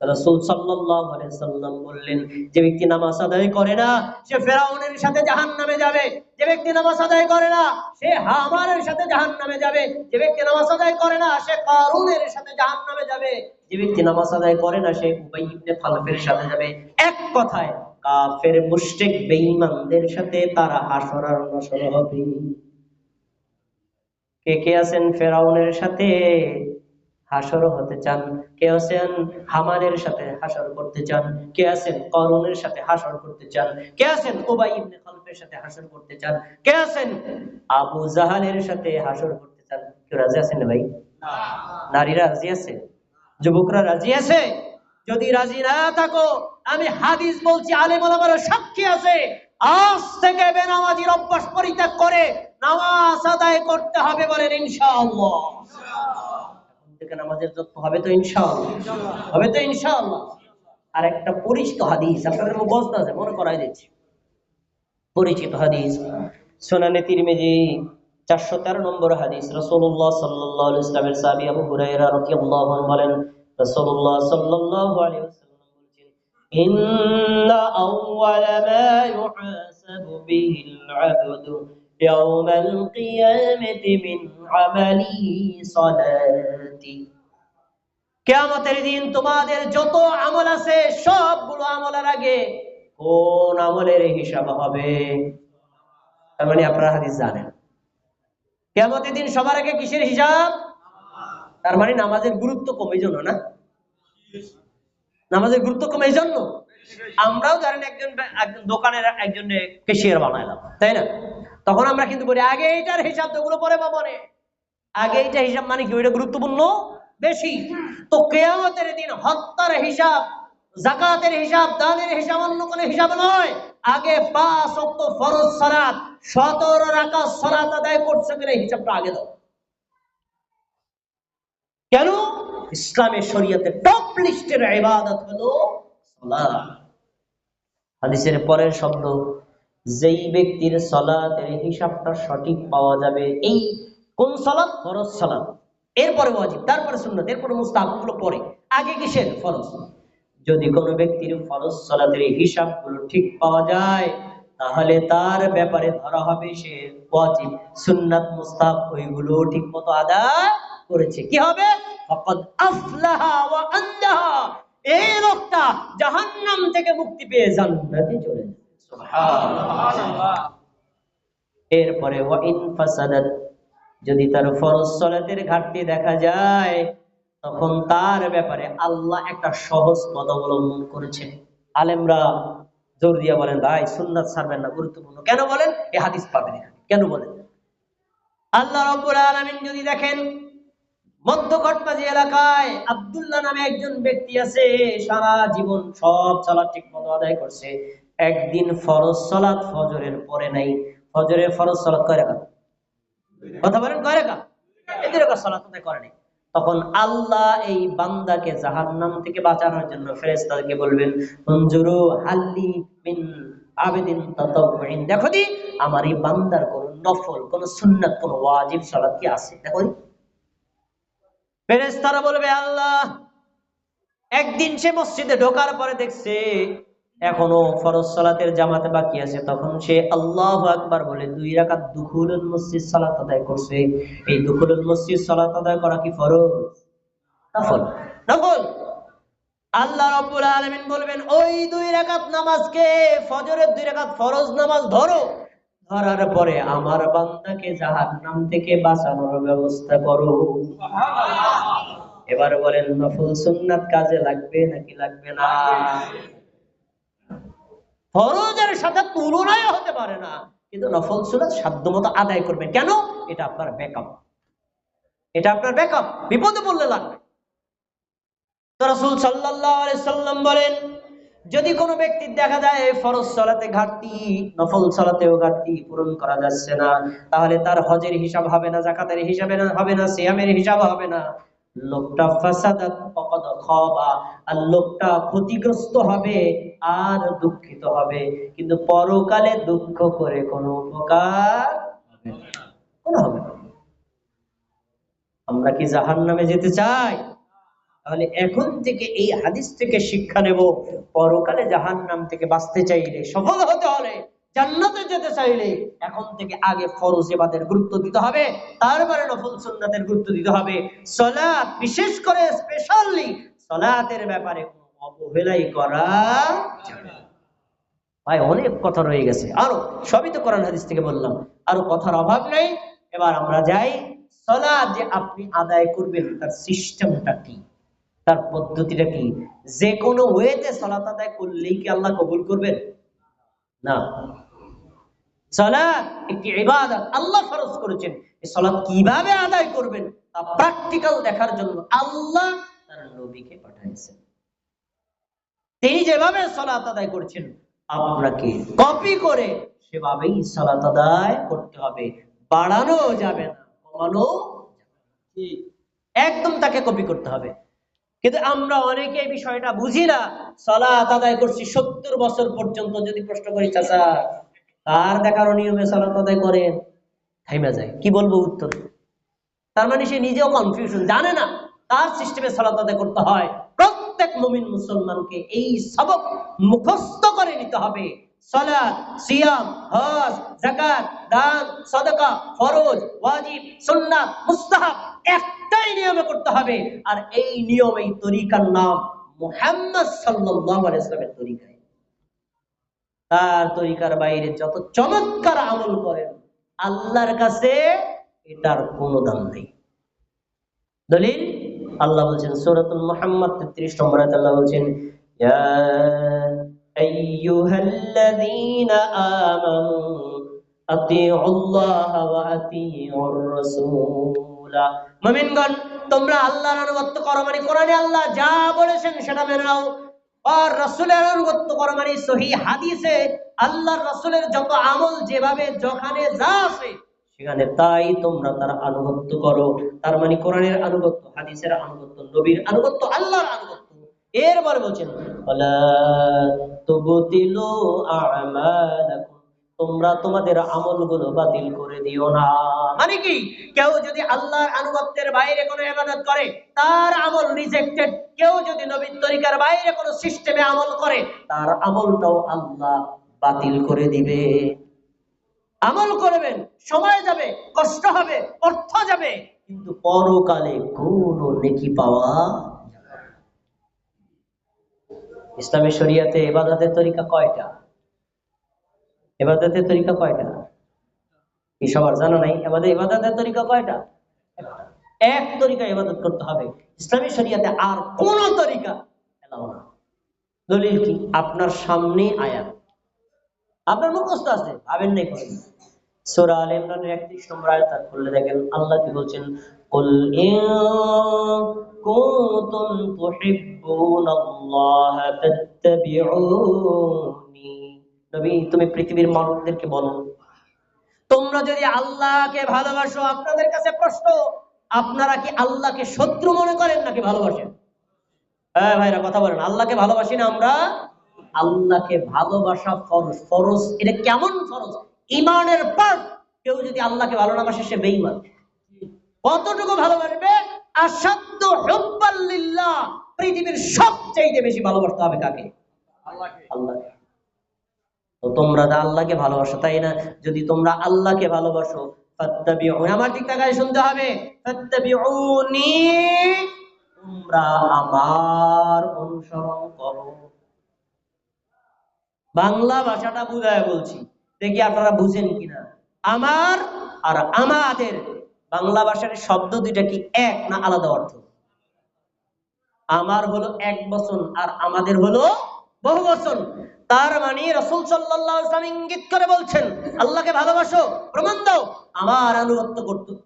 Speaker 1: রাসূল সাল্লাল্লাহু আলাইহি সাল্লাম বললেন, যে ব্যক্তি নামাজ আদায় করে না সে ফেরাউনের সাথে জাহান্নামে যাবে, যে ব্যক্তি নামাজ আদায় করে না সে হামানের সাথে জাহান্নামে যাবে, যে ব্যক্তি নামাজ আদায় করে না সে কারুনের সাথে জাহান্নামে যাবে, যে ব্যক্তি নামাজ আদায় করে না সে উবাই ইবনে খালফের সাথে যাবে। এক কথায় কাফের মুশরিক বেঈমানদের সাথে তারা হাসর আর নাসর হবে। কে কে আছেন ফেরাউনের সাথে হাসর হতে চান? কে আছেন হামানের সাথে হাসর করতে চান? কে আছেন করুনের সাথে হাসর করতে চান? কে আছেন উবাই ইবনে খালফের সাথে হাসর করতে চান? কে আছেন আবু জাহালের সাথে হাসর করতে চান? কেউ রাজি আছেন না ভাই? নারীরা রাজি আছে? যুবকরা রাজি আছে? যদি রাজি না থাকো, আমি হাদিস বলছি, আলেম ওলামারা সাক্ষী আছে, আজ থেকে বেনামাজির অভ্যাস পরিত্যাগ করে নামাজ আদায় করতে হবে, বলেন ইনশাআল্লাহ। থেকে নামাজের যত্ন হবে তো ইনশাআল্লাহ, হবে তো ইনশাআল্লাহ। আর একটা পরিচিত হাদিস আপনাদের মুখস্থ আছে, মনে করাই দিচ্ছি। পরিচিত হাদিস সুনানে তিরমিজি 413 নম্বর হাদিস। রাসূলুল্লাহ সাল্লাল্লাহু আলাইহি ওয়াসাল্লামের সাহাবী আবু হুরায়রা রাদিয়াল্লাহু আনহু বলেন, রাসূলুল্লাহ সাল্লাল্লাহু আলাইহি ওয়াসাল্লাম বলেছেন, ইন্না আউওয়ালা মা ইউহাসাবু বিহিল আবদু ইয়াউমাল কিয়ামাতি মিন আমালিহি সালাতি। কিয়ামতের দিন তোমাদের যত আমল আছে সবগুলো আমলের আগে কোন আমলের হিসাব হবে? তার মানে আপনারা হাদিস জানেন, কিয়ামতের দিন সবার আগে কিসের হিসাব? তার মানে নামাজের গুরুত্ব কমে জন্য না? নামাজের গুরুত্ব কমে এই জন্য আমরাও ধরেন একজন দোকানের একজন ক্যাশিয়ার বানাইলাম, তাই না? তখন আমরা কিন্তু বলি আগে এইটার হিসাব, তো ওগুলো পরে পাবো না, আগে এইটা হিসাব, মানে কি ওইটা গুরুত্বপূর্ণ বেশি। তো কিয়ামতের দিন হত্যার হিসাব, যাকাতের হিসাব, দানের হিসাব অন্য কোনো হিসাব নয়, আগে 5 ওয়াক্ত ফরজ সালাত 17 রাকাত সালাত আদায় করছে কিনা হিসাবটা আগে দাও। কেন? ইসলামের শরীয়তে টপ লিস্টের ইবাদত হলো সালাত। হাদিসের পরের শব্দ, যেই ব্যক্তির সালাতের হিসাবটা সঠিক পাওয়া যাবে, এই কোন সালাত? ফরজ সালাত, এরপরে ওয়াজিব, তারপরে সুন্নাত, এরপরে মুস্তাহাব, গুলো পরে, আগে কিসের? ফরজ। যদি কোনো ব্যক্তির ফরজ সালাতের হিসাবগুলো ঠিক পাওয়া যায় তাহলে তার ব্যাপারে ধরা হবে সে ওয়াজিব, সুন্নাত, মুস্তাহাব ওইগুলো ঠিক মতো আদায় করেছে। কি হবে? ফাকাদ আফলাহা ওয়া আনজাহা, এই লোকটা জাহান্নাম থেকে মুক্তি পেয়ে জান্নাতে চলে যাবে। সুবহানাল্লাহ। এরপরে ওয়া ইন ফাসাদাত, যদি তার ফরজ সালাতের ঘাটতি দেখা যায় তখন তার ব্যাপারে আল্লাহ একটা সহজ পথ অবলম্বন করেছেন। আলেমরা জোর দিয়া বলেন, ভাই সুন্নাত ছাড়বেন না, গুরুত্বপূর্ণ। কেন বলেন? এই হাদিস পাবেন এখানে। কেন বলেন? আল্লাহ রাব্বুল আলামিন যদি দেখেন মধ্যকটবাজি এলাকায় আব্দুল্লাহ নামে একজন ব্যক্তি আছে, সারা জীবন সব সালাত ঠিক মতো আদায় করছে, একদিন ফরজ সালাত ফজরের পরে নাই। ফজরের ফরজ সালাত কয় রাকাত? কথা বলেন, কয় রাকাত? এই 2 রাকাত সালাত আদায় করে নাই। তখন আল্লাহ এই বান্দাকে জাহান্নাম থেকে বাঁচানোর জন্য ফেরেশতাদেরকে বলবেন, উনজুরু হাল্লি মিন আবেদিন তাতাউইন, দেখো দি আমার এই বান্দার কোন নফল, কোন সুন্নাত, কোন ওয়াজিব সালাত কি আছে, দেখো দি। ফেরেশতারা বলবে, আল্লাহ একদিন সে মসজিদে ঢোকার পরে দেখছে এখনো ফরজ সালাতের জামাতে বাকি আছে, তখন সে আল্লাহু আকবার বলে 2 রাকাত দুখুলুল মসজিদ সালাত আদায় করছে। এই দুখুলুল মসজিদ সালাত আদায় করা কি ফরজ? নফল। নফল। আল্লাহ রাব্বুল আলামিন বলবেন, ওই 2 রাকাত নামাজকে, ফজরের 2 রাকাত ফরজ নামাজ ধরো, ধরার পরে আমার বান্দাকে জাহান্নাম থেকে বাঁচানোর ব্যবস্থা করো। এবার বলেন, নফল সুন্নাত কাজে লাগবে নাকি লাগবে না? ফরজের সাথে তুলনায় হতে পারে না, কিন্তু নফল সুন্নাত সাধ্যমতো আদায় করবেন। কেন? এটা আপনার ব্যাকআপ, এটা আপনার ব্যাকআপ, বিপদে পড়লে লাগবে। তো রাসূল সাল্লাল্লাহু আলাইহি সাল্লাম বলেন, যদি কোনো ব্যক্তির দেখা যায় ফরজ সালাতে ঘাটতি, নফল সালাতেও ঘাটতি পূরণ করা যাচ্ছে না, তাহলে তার হজের হিসাব হবে না, যাকাতের হিসাব হবে না, সিয়ামের হিসাব হবে না। লোকটা ফাসাদাত ফাকাদ খাবা, আর লোকটা ক্ষতিগ্রস্ত হবে আর দুঃখিত হবে, কিন্তু পরকালে দুঃখ করে কোনো উপকার হবে না, কোনো হবে না। আমরা কি জাহান্নামে যেতে চাই? তাহলে এখন থেকে এই হাদিস থেকে শিক্ষা নেব, পরকালে জাহান্নাম থেকে বাঁচতে চাইলে, সফল হতে হলে, জান্নাতে যেতে চাইলে এখন থেকে আগে ফরজ ইবাদতের গুরুত্ব দিতে হবে, তারপরে নফল সুন্নাতের গুরুত্ব দিতে হবে। সালাত, বিশেষ করে স্পেশালি সালাতের ব্যাপারে কোনো অবহেলাই করা যাবে না। ভাই অনেক কথা রয়ে গেছে, আরো সবই তো কোরআন হাদিস থেকে বললাম, আরো কথার অভাব নেই। এবার আমরা যাই, সালাত যে আপনি আদায় করবেন তার সিস্টেমটা কি, তার পদ্ধতিটা কি? যে কোনো ওয়েতে সালাত আদায় করলেই কি আল্লাহ কবুল করবেন? না। সালাত একটি ইবাদত, আল্লাহ ফরজ করেছেন। এই সালাত কিভাবে আদায় করবেন তা প্র্যাকটিক্যাল দেখার জন্য আল্লাহ তার নবীকে পাঠিয়েছেন। তিনি যেভাবে সালাত আদায় করছেন আপনাকে কপি করে সেভাবেই সালাত আদায় করতে হবে, বাড়ানো যাবে না, কমানো যাবে না। একদম তাকে কপি করতে হবে। কিন্তু আমরা অনেকে এই বিষয়টা বুঝি না। সালাত আদায় করছি 70 বছর পর্যন্ত, যদি প্রশ্ন করি চাচা কার দেখানো নিয়মে সালাত আদায় করেন, থাইমা যায়, কি বলবো উত্তর? তার মানে সে নিজেও কনফিউশন, জানে না তার সিস্টেমে সালাত আদায় করতে হয়। প্রত্যেক মুমিন মুসলমানকে এই সবক মুখস্থ করে নিতে হবে। সালাত, সিয়াম, হজ, যাকাত, দান, সাদাকা, ফরজ, ওয়াজিব, সুন্নাত, মুস্তাহাব একটাই নিয়মে করতে হবে। আর এই নিয়ম, এই তরিকার নাম মুহাম্মদ সাল্লাল্লাহু আলাইহি ওয়াসাল্লামের তরিকা। তার তরিকার বাইরে যত চমৎকার আমল করেন আল্লাহর কাছে এটার কোনো দাম নেই। দলিল আল্লাহ বলছেন সূরাতুল মুহাম্মদ 33 নম্বর আয়াতে আল্লাহ বলছেন, ইয়া আইয়ুহাল্লাযীনা আমানু আতিউল্লাহ ওয়া আতিউর রাসূল। মুমিনগণ, তোমরা আল্লাহর আনুগত্য করো, মানে কোরআনে আল্লাহ যা বলেছেন সেটা মেনে নাও। আর রাসূলের আনুগত্য করো মানে সহিহ হাদিসে আল্লাহর রাসূলের যত আমল যেভাবে যেখানে যা আছে সেখানে তাই তোমরা তার আনুগত্য করো। তার মানে কোরআনের আনুগত্য, হাদিসের আনুগত্য, নবীর আনুগত্য, আল্লাহর আনুগত্য। এরপরে বলছেন ওয়ালা তুবতিলু আমালাকুম, তোমরা তোমাদের আমলগুলো বাতিল করে দিও না। মানে কি, কেউ যদি আল্লাহর আনুগত্যের বাইরে কোনো ইবাদত করে তার আমল রিজেক্টেড। কেউ যদি নবীর তরিকার বাইরে কোনো সিস্টেমে আমল করে তার আমলটাও আল্লাহ বাতিল করে দিবে। আমল করবেন, সময় যাবে, কষ্ট হবে, অর্থ যাবে, কিন্তু পরকালে কোনো নেকি পাওয়া যাবে না। ইসলামী শরিয়াতে ইবাদতের তরিকা কয়টা? ইবাদতের তরিকা কয়টা? কি সবার জানা নাই? আমাদের ইবাদতের তরিকা কয়টা? এক তরিকা ইবাদত করতে হবে ইসলামী শরিয়াতে, আর কোন তরিকা এলাও না। দলিল কি? আপনার সামনে আয়াত, আপনার মুখস্থ আছে, ভাবেন নাই করেন। সূরা আলে ইমরানের 31 নম্বর আয়াত খুললে দেখেন আল্লাহ কি বলছেন, কুল ইন কুনতুম তুহিব্বুনাল্লাহ ফাত্তাবিউনি। নবী তুমি পৃথিবীর মানুষদেরকে বলো, তোমরা যদি আল্লাহকে ভালোবাসো, আপনাদের কাছে প্রশ্ন, আপনারা কি আল্লাহকে শত্রু মনে করেন নাকি ভালোবাসেন? হ্যাঁ ভাইরা কথা বলেন, আল্লাহকে ভালোবাসি না আমরা? আল্লাহকে ভালোবাসা ফরজ। ফরজ এটা কেমন ফরজ? ঈমানের পার্ট। কেউ যদি আল্লাহকে ভালো না বাসে সে বেঈমান। কতটুকু ভালোবাসবে? আসাদ্দু হুব্বাল লিল্লাহ, পৃথিবীর সবচেয়ে বেশি ভালোবাসতে হবে কাকে? আল্লাহকে। আল্লাহকে। তো তোমরা আল্লাহকে ভালোবাসো, তাই না? যদি তোমরা আল্লাহকে ভালোবাসো ফাত্তাবিউনি, আমার দিক তাকায় শুনতে হবে, ফাত্তাবিউনি, তোমরা আমার অনুসরণ করো। বাংলা ভাষাটা বুঝায় বলছি, দেখি আপনারা বুঝেন কিনা। আমার আর আমাদের বাংলা ভাষার শব্দ দুইটা কি এক না আলাদা অর্থ? আমার হলো এক বচন আর আমাদের হলো বহু বচন। তার মানে রাসূল সাল্লাল্লাহু আলাইহি ওয়াসাল্লাম ইঙ্গিত করে বলছেন আল্লাহকে ভালোবাসো, প্রমাণ দাও, আমার আনুগত্য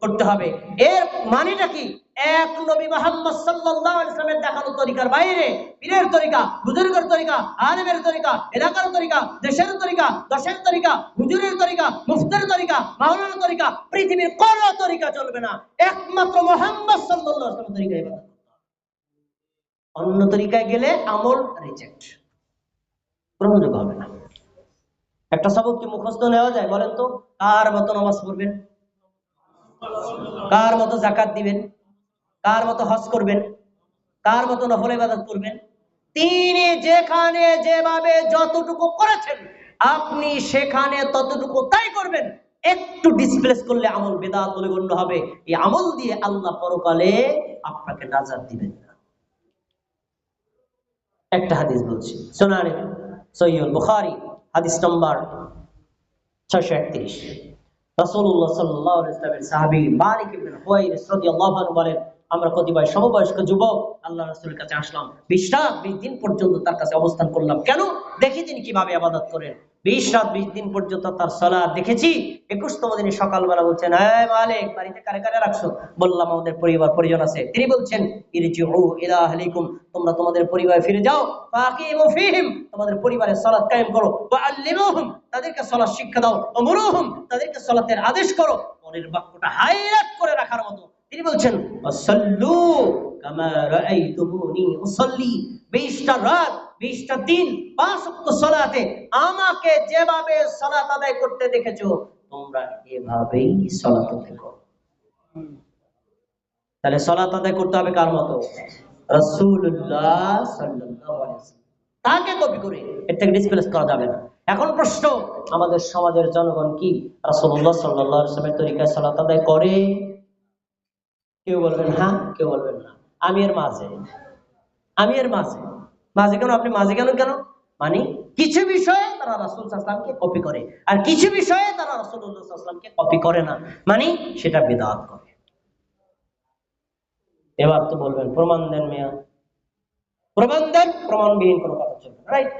Speaker 1: করতে হবে। এর মানেটা কি? এক নবী মুহাম্মদ সাল্লাল্লাহু আলাইহি ওয়াসাল্লামের দেখানো তরিকার বাইরে পীরের তরিকা, বুজুর্গের তরিকা, আলেমের তরিকা, এলাকার তরিকা, দেশের তরিকা, দশের তরিকা, হুজুরের তরিকা, মুফতির তরিকা, মাওলানার তরিকা, পৃথিবীর কোনো তরিকা চলবে না। একমাত্র মুহাম্মদ সাল্লাল্লাহু আলাইহি ওয়াসাল্লামের তরিকা ইবাদত। অন্য তরিকায় গেলে আমল রিজেক্ট, গ্রহণযোগ্য হবে না। একটা সবক কি মুখস্থ নেওয়া যায় বলেন তো? কার মতো নামাজ পড়বেন, কার মতো যাকাত দিবেন, কার মতো হজ করবেন, কার মতো নফল ইবাদত করবেন? তিনি যেখানে যেভাবে যতটুকু করেছেন আপনি সেখানে ততটুকু তাই করবেন। একটু ডিসপ্লেস করলে আমল বেদাত বলে গণ্য হবে। এই আমল দিয়ে আল্লাহ পরকালে আপনাকে নাজাত দিবেন না। একটা হাদিস বলছি, সুনানে সহিহুল বুখারী হাদিস নম্বর 631। রাসূলুল্লাহ সাল্লাল্লাহু আলাইহি ওয়াসাল্লামের সাহাবী মালিক ইবনে হুয়াইরিস রাদিয়াল্লাহু আনহু বলেন, আমরা কতিপয় সমবয়স্ক যুবক আল্লাহ রাসূলের কাছে আসলাম। 20 রাত 20 দিন পর্যন্ত তার কাছে অবস্থান করলাম। কেন? দেখি তিনি কিভাবে ইবাদত করেন। 20 রাত 20 দিন পর্যন্ত তার সালাত দেখেছি। 21তম দিনে সকালবেলা বলছেন, এই মালিক, বাড়িতে কারে কারে রাখছো? বললাম, আমাদের পরিবার পরিজন আছে। তিনি বলছেন, ইরজিউ ইলা আহলিকুম, তোমরা তোমাদের পরিবারে ফিরে যাও। ফাকিমু ফীহিম, তোমাদের পরিবারে সালাত কায়েম করো। ওয়া আল্লিমুহুম, তাদেরকে সালাত শিক্ষা দাও। ওমরুহুম, তাদেরকে সালাতের আদেশ করো। পরের বাক্যটা হাইলাইট করে রাখার মতো। তিনি বলছেন, ওয়াসাল্লু কামা রাআইতুমুনি উসাল্লি, 20টা রাত 20টা দিন 5 ওয়াক্ত সালাতে আমাকে যেভাবে সালাত আদায় করতে দেখেছো তোমরা এভাবেই সালাত আদায় করো। তাহলে সালাত আদায় করতে হবে কার মতো? রাসূলুল্লাহ সাল্লাল্লাহু আলাইহি ওয়াসাল্লাম। তাকে কপি করে এর থেকে ডিসপ্লেস করা যাবে না। এখন প্রশ্ন, আমাদের সমাজের জনগণ কি রাসূলুল্লাহ সাল্লাল্লাহু আলাইহি ওয়াসাল্লামের তরিকায় সালাত আদায় করে? কেউ বলবেন হ্যাঁ, কেউ বলবেন না। আমি এর মাঝে মাঝে কেন? আপনি মাঝে কেন? মানে কিছু বিষয়ে তারা রাসূল সাল্লাল্লাহু আলাইহি ওয়াসাল্লামকে কপি করে, আর কিছু বিষয়ে তারা রাসূলুল্লাহ সাল্লাল্লাহু আলাইহি ওয়াসাল্লামকে কপি করে না, মানে সেটা বিদআত করে। এবার তো বলবেন প্রমাণ দেন মিয়া, প্রমাণ দেন। প্রমাণবিহীন কোনো কথা চলবে না, রাইট?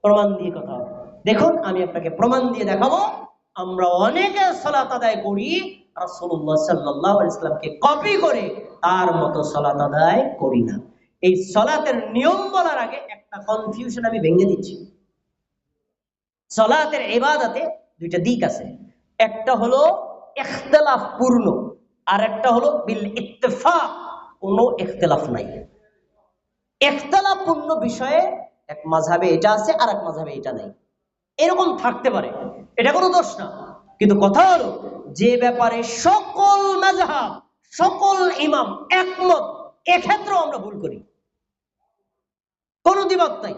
Speaker 1: প্রমাণ দিয়ে কথা হবে। দেখুন, আমি আপনাকে প্রমাণ দিয়ে দেখাবো। আমরা অনেকে সালাত আদায় করি রাসূলুল্লাহ সাল্লাল্লাহু আলাইহি ওয়াসাল্লামকে কপি করে, তার মতো সালাত আদায় করি না। এই সালাতের নিয়ম বলার আগে একটা কনফিউশন আমি ভেঙে দিচ্ছি। সালাতের ইবাদতে দুইটা দিক আছে। একটা হলো ইখতিলাফ পূর্ণ, আর একটা হলো বিল ইত্তেফাক, কোনো ইখতিলাফ নাই। ইখতিলাফ পূর্ণ বিষয়ে এক মাযহাবে এটা আছে আর এক মাযহাবে এটা নাই, এরকম থাকতে পারে, এটা কোনো দোষ না। কিন্তু কথা হলো, যে ব্যাপারে সকল মাযহাব সকল ইমাম একমত, এক্ষেত্রেও আমরা ভুল করি, কোনো দ্বিমত নাই,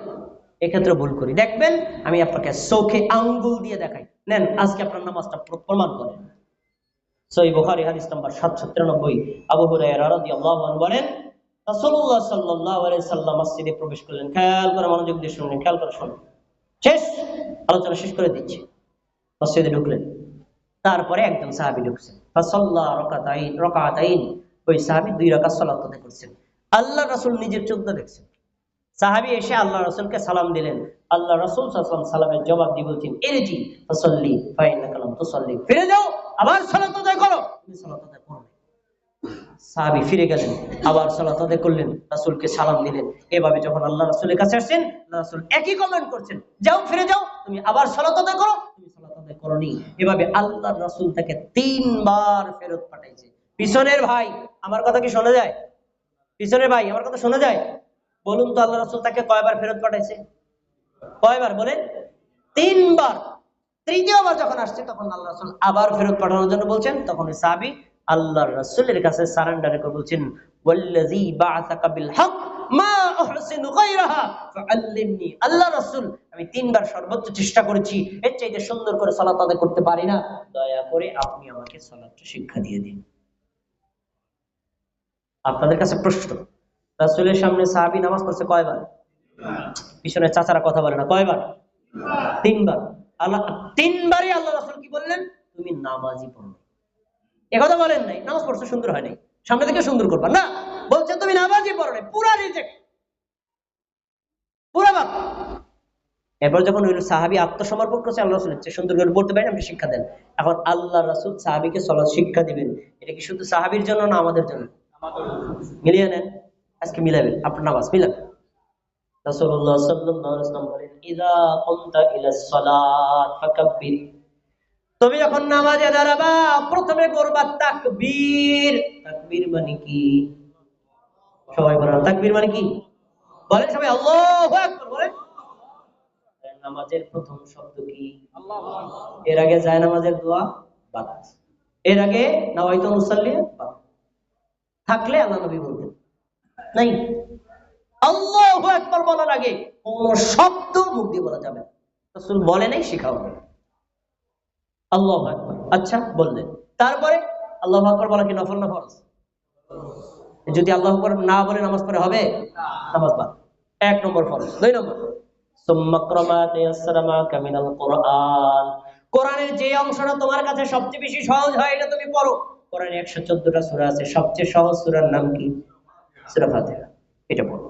Speaker 1: এক্ষেত্রে ভুল করি। দেখবেন, আমি আপনাকে চোখে আঙ্গুল দিয়ে দেখাই। নেন, আজকে আপনার নামাজটা প্রমাণ করেন। সহিহ বুখারী হাদিস নাম্বার 793। আবু হুরায়রা রাদিয়াল্লাহু আনহু বলেন, রাসূলুল্লাহ সাল্লাল্লাহু আলাইহি সাল্লাম মসজিদে প্রবেশ করলেন। খেয়াল করে মনোযোগ দিয়ে শুনুন, খেয়াল করে শুনুন, শেষ আলোচনা শেষ করে দিচ্ছি। মসজিদে ঢুকলেন, তারপরে একজন সাহাবী ঢুকছেন। ফাসাল্লা রাকাতাইন, ওই সাহাবী 2 রাকাত সালাত আদায় করছেন। আল্লাহ রাসূল নিজের চোখ দিয়ে দেখছেন। সাহাবী এসে আল্লাহ রাসূলকে সালাম দিলেন। আল্লাহ রাসূল সাল্লাল্লাহু আলাইহি ওয়াসাল্লাম সালামের জবাব দিয়ে বলছেন, ইরজি ফাসাল্লি ফাইন্নাকা লাম তুসাল্লি, ফিরে যাও, আবার সালাত আদায় করো, তুমি সালাত আদায় করো। সাহাবী ফিরে গেলেন, আবার সালাত আদায় করলেন, রাসূলকে সালাম দিলেন। এভাবে যখন আল্লাহ রাসূলের কাছে আসেন, আল্লাহ রাসূল একই কমেন্ট করছেন, যাও, ফিরে যাও, তুমি আবার সালাত আদায় করো, তুমি সালাত আদায় করোনি। এভাবে আল্লাহ রাসূল তাকে 3 বার ফেরত পাঠাইছে। পিছনের ভাই আমার কথা কি শোনা যায়? পিছনের ভাই আমার কথা শোনা যায়? বলুন তো, আল্লাহ রাসূল তাকে কয়বার ফেরত পাঠাইছে? কয়বার বলেন? 3 বার। তৃতীয়বার যখন আসছে, তখন আল্লাহ রাসূল আবার ফেরত পাঠানোর জন্য বলছেন। তখন ওই সাহাবী আল্লাহর রাসূলের কাছে সারেন্ডার করে বলছেন, ওয়াল্লাযী বা'আসাকা বিল হক মা উহসিনু গায়রাহা ফাআল্লিমনি। আল্লাহ রাসূল, আমি 3 বার সর্বোচ্চ চেষ্টা করেছি, এর চাইতে সুন্দর করে সালাত আদায় করতে পারি না, দয়া করে আপনি আমাকে সালাতটা শিক্ষা দিয়ে দিন। আপনাদের কাছে প্রশ্ন, রাসূলের সামনে সাহাবী নামাজ পড়ছে কয়বার? পিছনে চাচারা কথা বলে না, কয়বার? 3 বার। আল্লাহ 3 বারই আল্লাহ রাসূল কি বললেন? তুমি নামাজই পড়ো। একথা বলেন নাই নামাজ পড়ছো সুন্দর হয় নাই, সামনে থেকে সুন্দর করবা না, বলছে তুমি নামাজই পড়ো নাই, পুরা রিজেক্ট, পুরা বাদ। এরপর যখন ওই সাহাবী আত্মসমর্পণ করছে, আল্লাহ রাসূল সুন্দর করে বলতে পারেন, আপনি শিক্ষা দেন। এখন আল্লাহ রাসূল সাহাবীকে সালাত শিক্ষা দিবেন, এটা কি শুধু সাহাবীর জন্য না আমাদের জন্য? মিলিয়ে নেন, আজকে মিলাবেন, আপনার নামাজ মিলাবেন। রাসূলুল্লাহ সাল্লাল্লাহু আলাইহি ওয়াসাল্লাম বলেন, ইযা কুমতা ইলাস সালাত ফাকাব্বির, তুমি যখন নামাজে দাঁড়াবা প্রথমে করবা তাকবীর। তাকবীর মানে কি? সবাই বলেন তাকবীর মানে কি? বলেন সবাই, আল্লাহু আকবার বলেন। নামাজের প্রথম শব্দ কি? আল্লাহু আকবার। এর আগে যায় নামাজের দোয়া বাদ, এর আগে নাওয়াইতু মুসাল্লি বাদ থাকলে আল্লাহ নবী বলতেন, নাই আল্লাহু আকবার বলার আগে কোন শব্দ মুখ দিয়ে বলা যাবে না। রাসূল বলে নাই, শিখাও না। আল্লাহু আকবার, আচ্ছা বললেন। তারপরে আল্লাহু আকবার বলা কি নফল না ফরজ? যদি আল্লাহু আকবার না বলে নামাজ পড়ে হবে? নামাজ বাদ। 1 নম্বর ফরজ। 2 নম্বর সুম্মা ক্রা মা তায়াসসারা মাকা মিনাল কুরআন। কোরআনের যে অংশটা তোমার কাছে সবচেয়ে বেশি সহজ হয় এটা তুমি পড়ো। কোরআনে 114টা সূরা আছে, সবচেয়ে সহজ সূরার নাম কি? সূরা ফাতিহা। এটা পড়ো।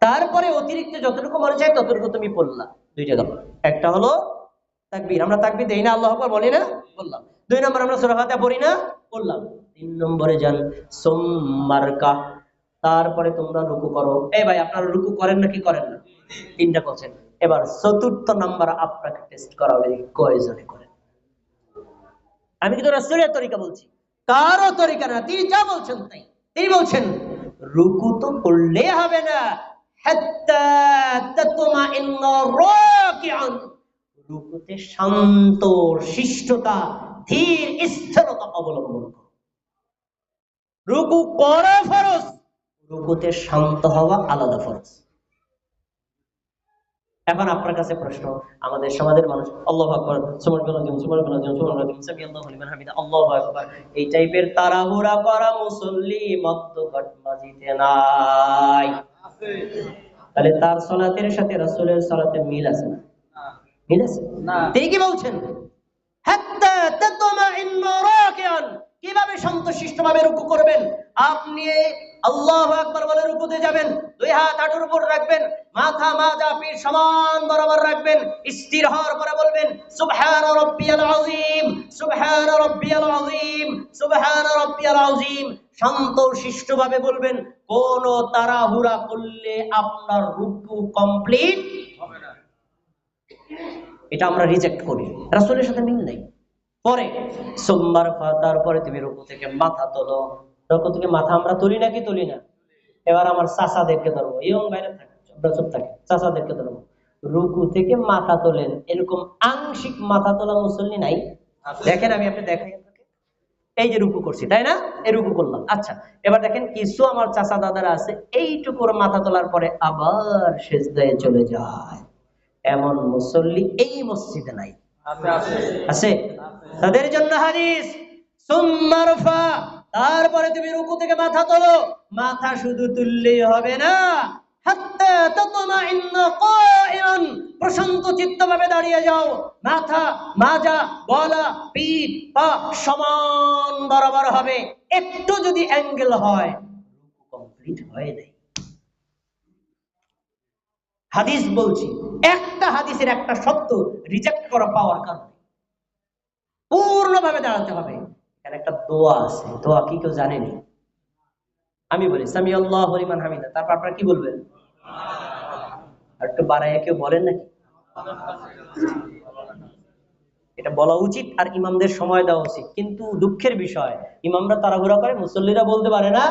Speaker 1: তারপরে অতিরিক্ত যতটুকু মনে চায় ততটুকু তুমি পড়লা। দুইটা দল, একটা হলো তাকবীর, আমরা তাকবীর দেই না, আল্লাহু আকবার বলি না, বললাম। 2 নম্বর আমরা সূরা ফাতিহা পড়ি না, বললাম। 3 নম্বরে যান সুম্মারকা, তারপরে তোমরা রুকু করো। এই ভাই আপনারা রুকু করেন নাকি করেন না? 3টা করছেন। এবার 4র্থ নাম্বার আপনাকে টেস্ট করা হবে, কয়জনে করেন। আমি কিন্তু রাসূলের তরিকা বলছি, কারো তরিকা না। তিনি যা বলছেন তাই। তিনি বলছেন রুকু তো করলে হবে না, হাত্তা তাতমাইন্না রাকিআন, রুকুতে শান্ত শিষ্টতা ধীর স্থিরতা অবলম্বন করো। রুকু করা ফরজ, রুকুতে শান্ত হওয়া আলাদা ফরজ। এখন আপনার কাছে প্রশ্ন, আমাদের সমাজের মানুষ আল্লাহু আকবার, সুবহানাল্লাহ, সুবহানাল্লাহ, সুবহানাল্লাহ, সামিআল্লাহু লিমান হামিদা, আল্লাহু আকবার, এই টাইপের তাড়াহুড়া করা মুসল্লি মধ্যঘট মাঝিতে নাই। তাহলে তার সালাতের সাথে রাসূলের সালাতের মিল আছে না? মিল আছে না। তিনি কি বলছেন? হাত্তা তাতমাইন্না রাকিআন, কিভাবে শান্তশিষ্টভাবে রুকু করবেন? আপনি আল্লাহু আকবার বলে রুকুতে যাবেন, 2 হাত হাঁটুর উপর রাখবেন, মাথা মাজা পিঠ সমান বরাবর রাখবেন, স্থির হওয়ার পরে বলবেন সুবহান রাব্বিয়াল আযীম, সুবহান রাব্বিয়াল আযীম, সুবহান রাব্বিয়াল আযীম। শান্ত শিষ্টভাবে বলবেন। কোন তাড়াহুড়া করলে আপনার রুকু কমপ্লিট হবে না। এটা আমরা রিজেক্ট করি, রাসূলের সাথে মিল নাই। পরে সোমবার তারপরে তুমি রুকু থেকে মাথা তোলো। রুকু থেকে মাথা আমরা তুলি নাকি তুলি না? এবার আমার চাচাদেরকে ধরবো, ইয়ং বাইরে থাকে, চুপ থাকে, চাচাদেরকে ধরবো। রুকু থেকে মাথা তোলেন, এরকম আংশিক মাথা তোলা মুসল্লি নাই? দেখেন, আমি আপনি দেখাই। এই যে রুকু করছি, তাই না? এই রুকু করলাম, আচ্ছা। এবার দেখেন কিছু আমার চাচা দাদারা আছে এইটুকুর মাথা তোলার পরে আবার সেজদায় চলে যায়। এমন মুসল্লি এই মসজিদে নাই। আছে? তাদের জন্য হাদিস সুম্মা রফা, তারপরে তুমি রুকু থেকে মাথা তোলো। মাথা শুধু তুললেই হবে না, হাত্তা তাতমাইন্না কায়িমান, প্রশান্ত চিত্তভাবে দাঁড়িয়ে যাও। মাথা মাজা গলা পিঠ পা সমান বরাবর হবে। একটু যদি অ্যাঙ্গেল হয় রুকু কমপ্লিট হয়ে যায়। হাদিস বলছি, একটা হাদিসের একটা শব্দ রিজেক্ট করা পাওয়ার কারণে পূর্ণভাবে দাঁড়াতে হবে। এখানে একটা দোয়া আছে, দোয়া কি কেউ জানেনি? আমি বলি সামিআল্লাহু লিমান হামিদা, তারপর আপনারা কি বলবেন? আর একটু বাড়াইয়া কেউ বলেন নাকি? এটা বলা উচিত আর ইমামদের সময় দেওয়া উচিত। কিন্তু দুঃখের বিষয়, ইমামরা তাড়াহুড়া করে, মুসল্লিরা বলতে পারে না,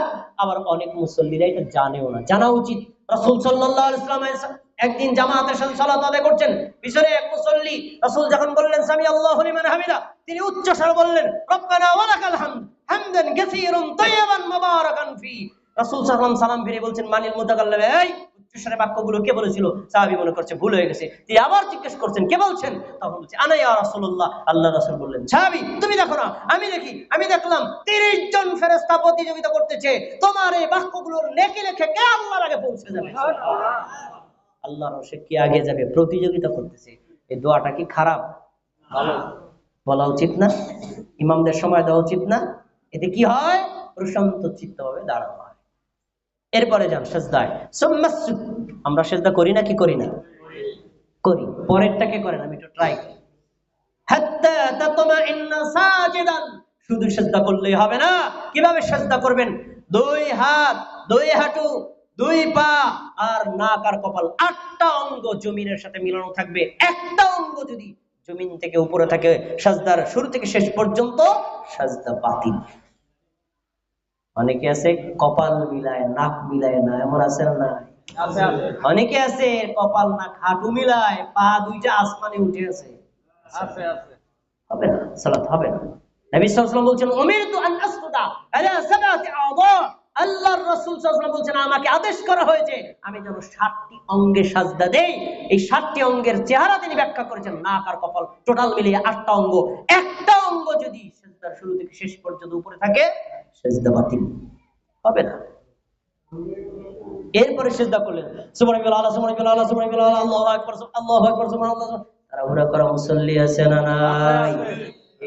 Speaker 1: আবার অনেক মুসল্লিরা এটা জানেও না। জানা উচিত। রাসূল সাল্লাল্লাহু আলাইহি ওয়াসাল্লাম একদিন জামাতের সাথে সালাত আদায় করছেন, পিছনে এক মুসল্লি, রাসূল যখন বললেন সামিআল্লাহু লিমান হামিদা, তিনি উচ্চ স্বরে বললেন রব্বানা ওয়া লাকাল হামদ হামদান কাসীরান তাইয়্যিবান মুবারাকান ফি। রাসূল সাল্লাল্লাহু আলাইহি ওয়াসাল্লাম সালাম ফিরে বলছেন মানিল মুতাকাল্লিম, এই উচ্চস্বরে বাক্যগুলো কে বলেছিল? সাহাবী মনে করছে ভুল হয়ে গেছে। তিনি আবার জিজ্ঞেস করছেন কে বলছেন? তখন বলছে আনা ইয়া রাসূলুল্লাহ। আল্লাহর রাসূল বললেন সাহাবী তুমি দেখো না, আমি দেখি, আমি দেখলাম 30 জন ফেরেশতা প্রতিযোগিতা করতেছে, তোমার এই বাক্যগুলোর নেকি লিখে কে আল্লাহর আগে পৌঁছে যাবে। আল্লাহর রসে কে আগে যাবে প্রতিযোগিতা করতেছে। এই দোয়াটা কি খারাপ? ভালো। বলা উচিত না? ইমামদের সময় দেওয়া উচিত না? এতে কি হয়? প্রশান্ত চিত্তভাবে দাঁড়ানো হয়। এরপরে যান সেজদায়। আমরা সেজদা করি না কি করি না? করি। পরেরটাকে করেন, আমি একটু ট্রাই করি। হাত্তা তাতমাইন্না সাজিদান, শুধু সেজদা করলেই হবে না। কিভাবে সেজদা করবেন? 2 হাত 2 হাঁটু 2 পা আর নাক আর কপাল, 8টা অঙ্গ জমিনের সাথে মিলানো থাকবে। একটা অঙ্গ যদি জমিন থেকে উপরে থাকে, সেজদার শুরু থেকে শেষ পর্যন্ত সেজদা বাতিল। অনেকে আছে কপাল মিলায় নাক মিলায় না, এমন আছে না? অনেকে আছে কপাল নাক হাঁটু মিলায়, পা 2টা আসমানে উঠে আছে। হবে না, সালাত হবে না। নবী সাল্লাল্লাহু আলাইহি ওয়াসাল্লাম বলেন উমিরতু আন আসজুদা আলা সাবআতি আ'যা আল্লাহর রাসূল সাল্লাল্লাহু আলাইহি ওয়াসাল্লাম বলছেন আমাকে আদেশ করা হয়েছে আমি যেন 7টি অঙ্গে সাজদা দেই। এই 7টি অঙ্গের চেহারা তিনি ব্যাখ্যা করেছেন, নাক আর কপাল টোটাল মিলিয়ে 8টা অঙ্গ। একটা অঙ্গ যদি সিজদার শুরু থেকে শেষ পর্যন্ত উপরে থাকে সিজদা বাতিল হবে না। এরপরে সিজদা করলেন সুবহানাল্লাহ সুবহানাল্লাহ সুবহানাল্লাহ আল্লাহু আকবার আল্লাহু আকবার সুবহানাল্লাহ। তাড়াহুড়া করা মুসল্লি আছে না নাই?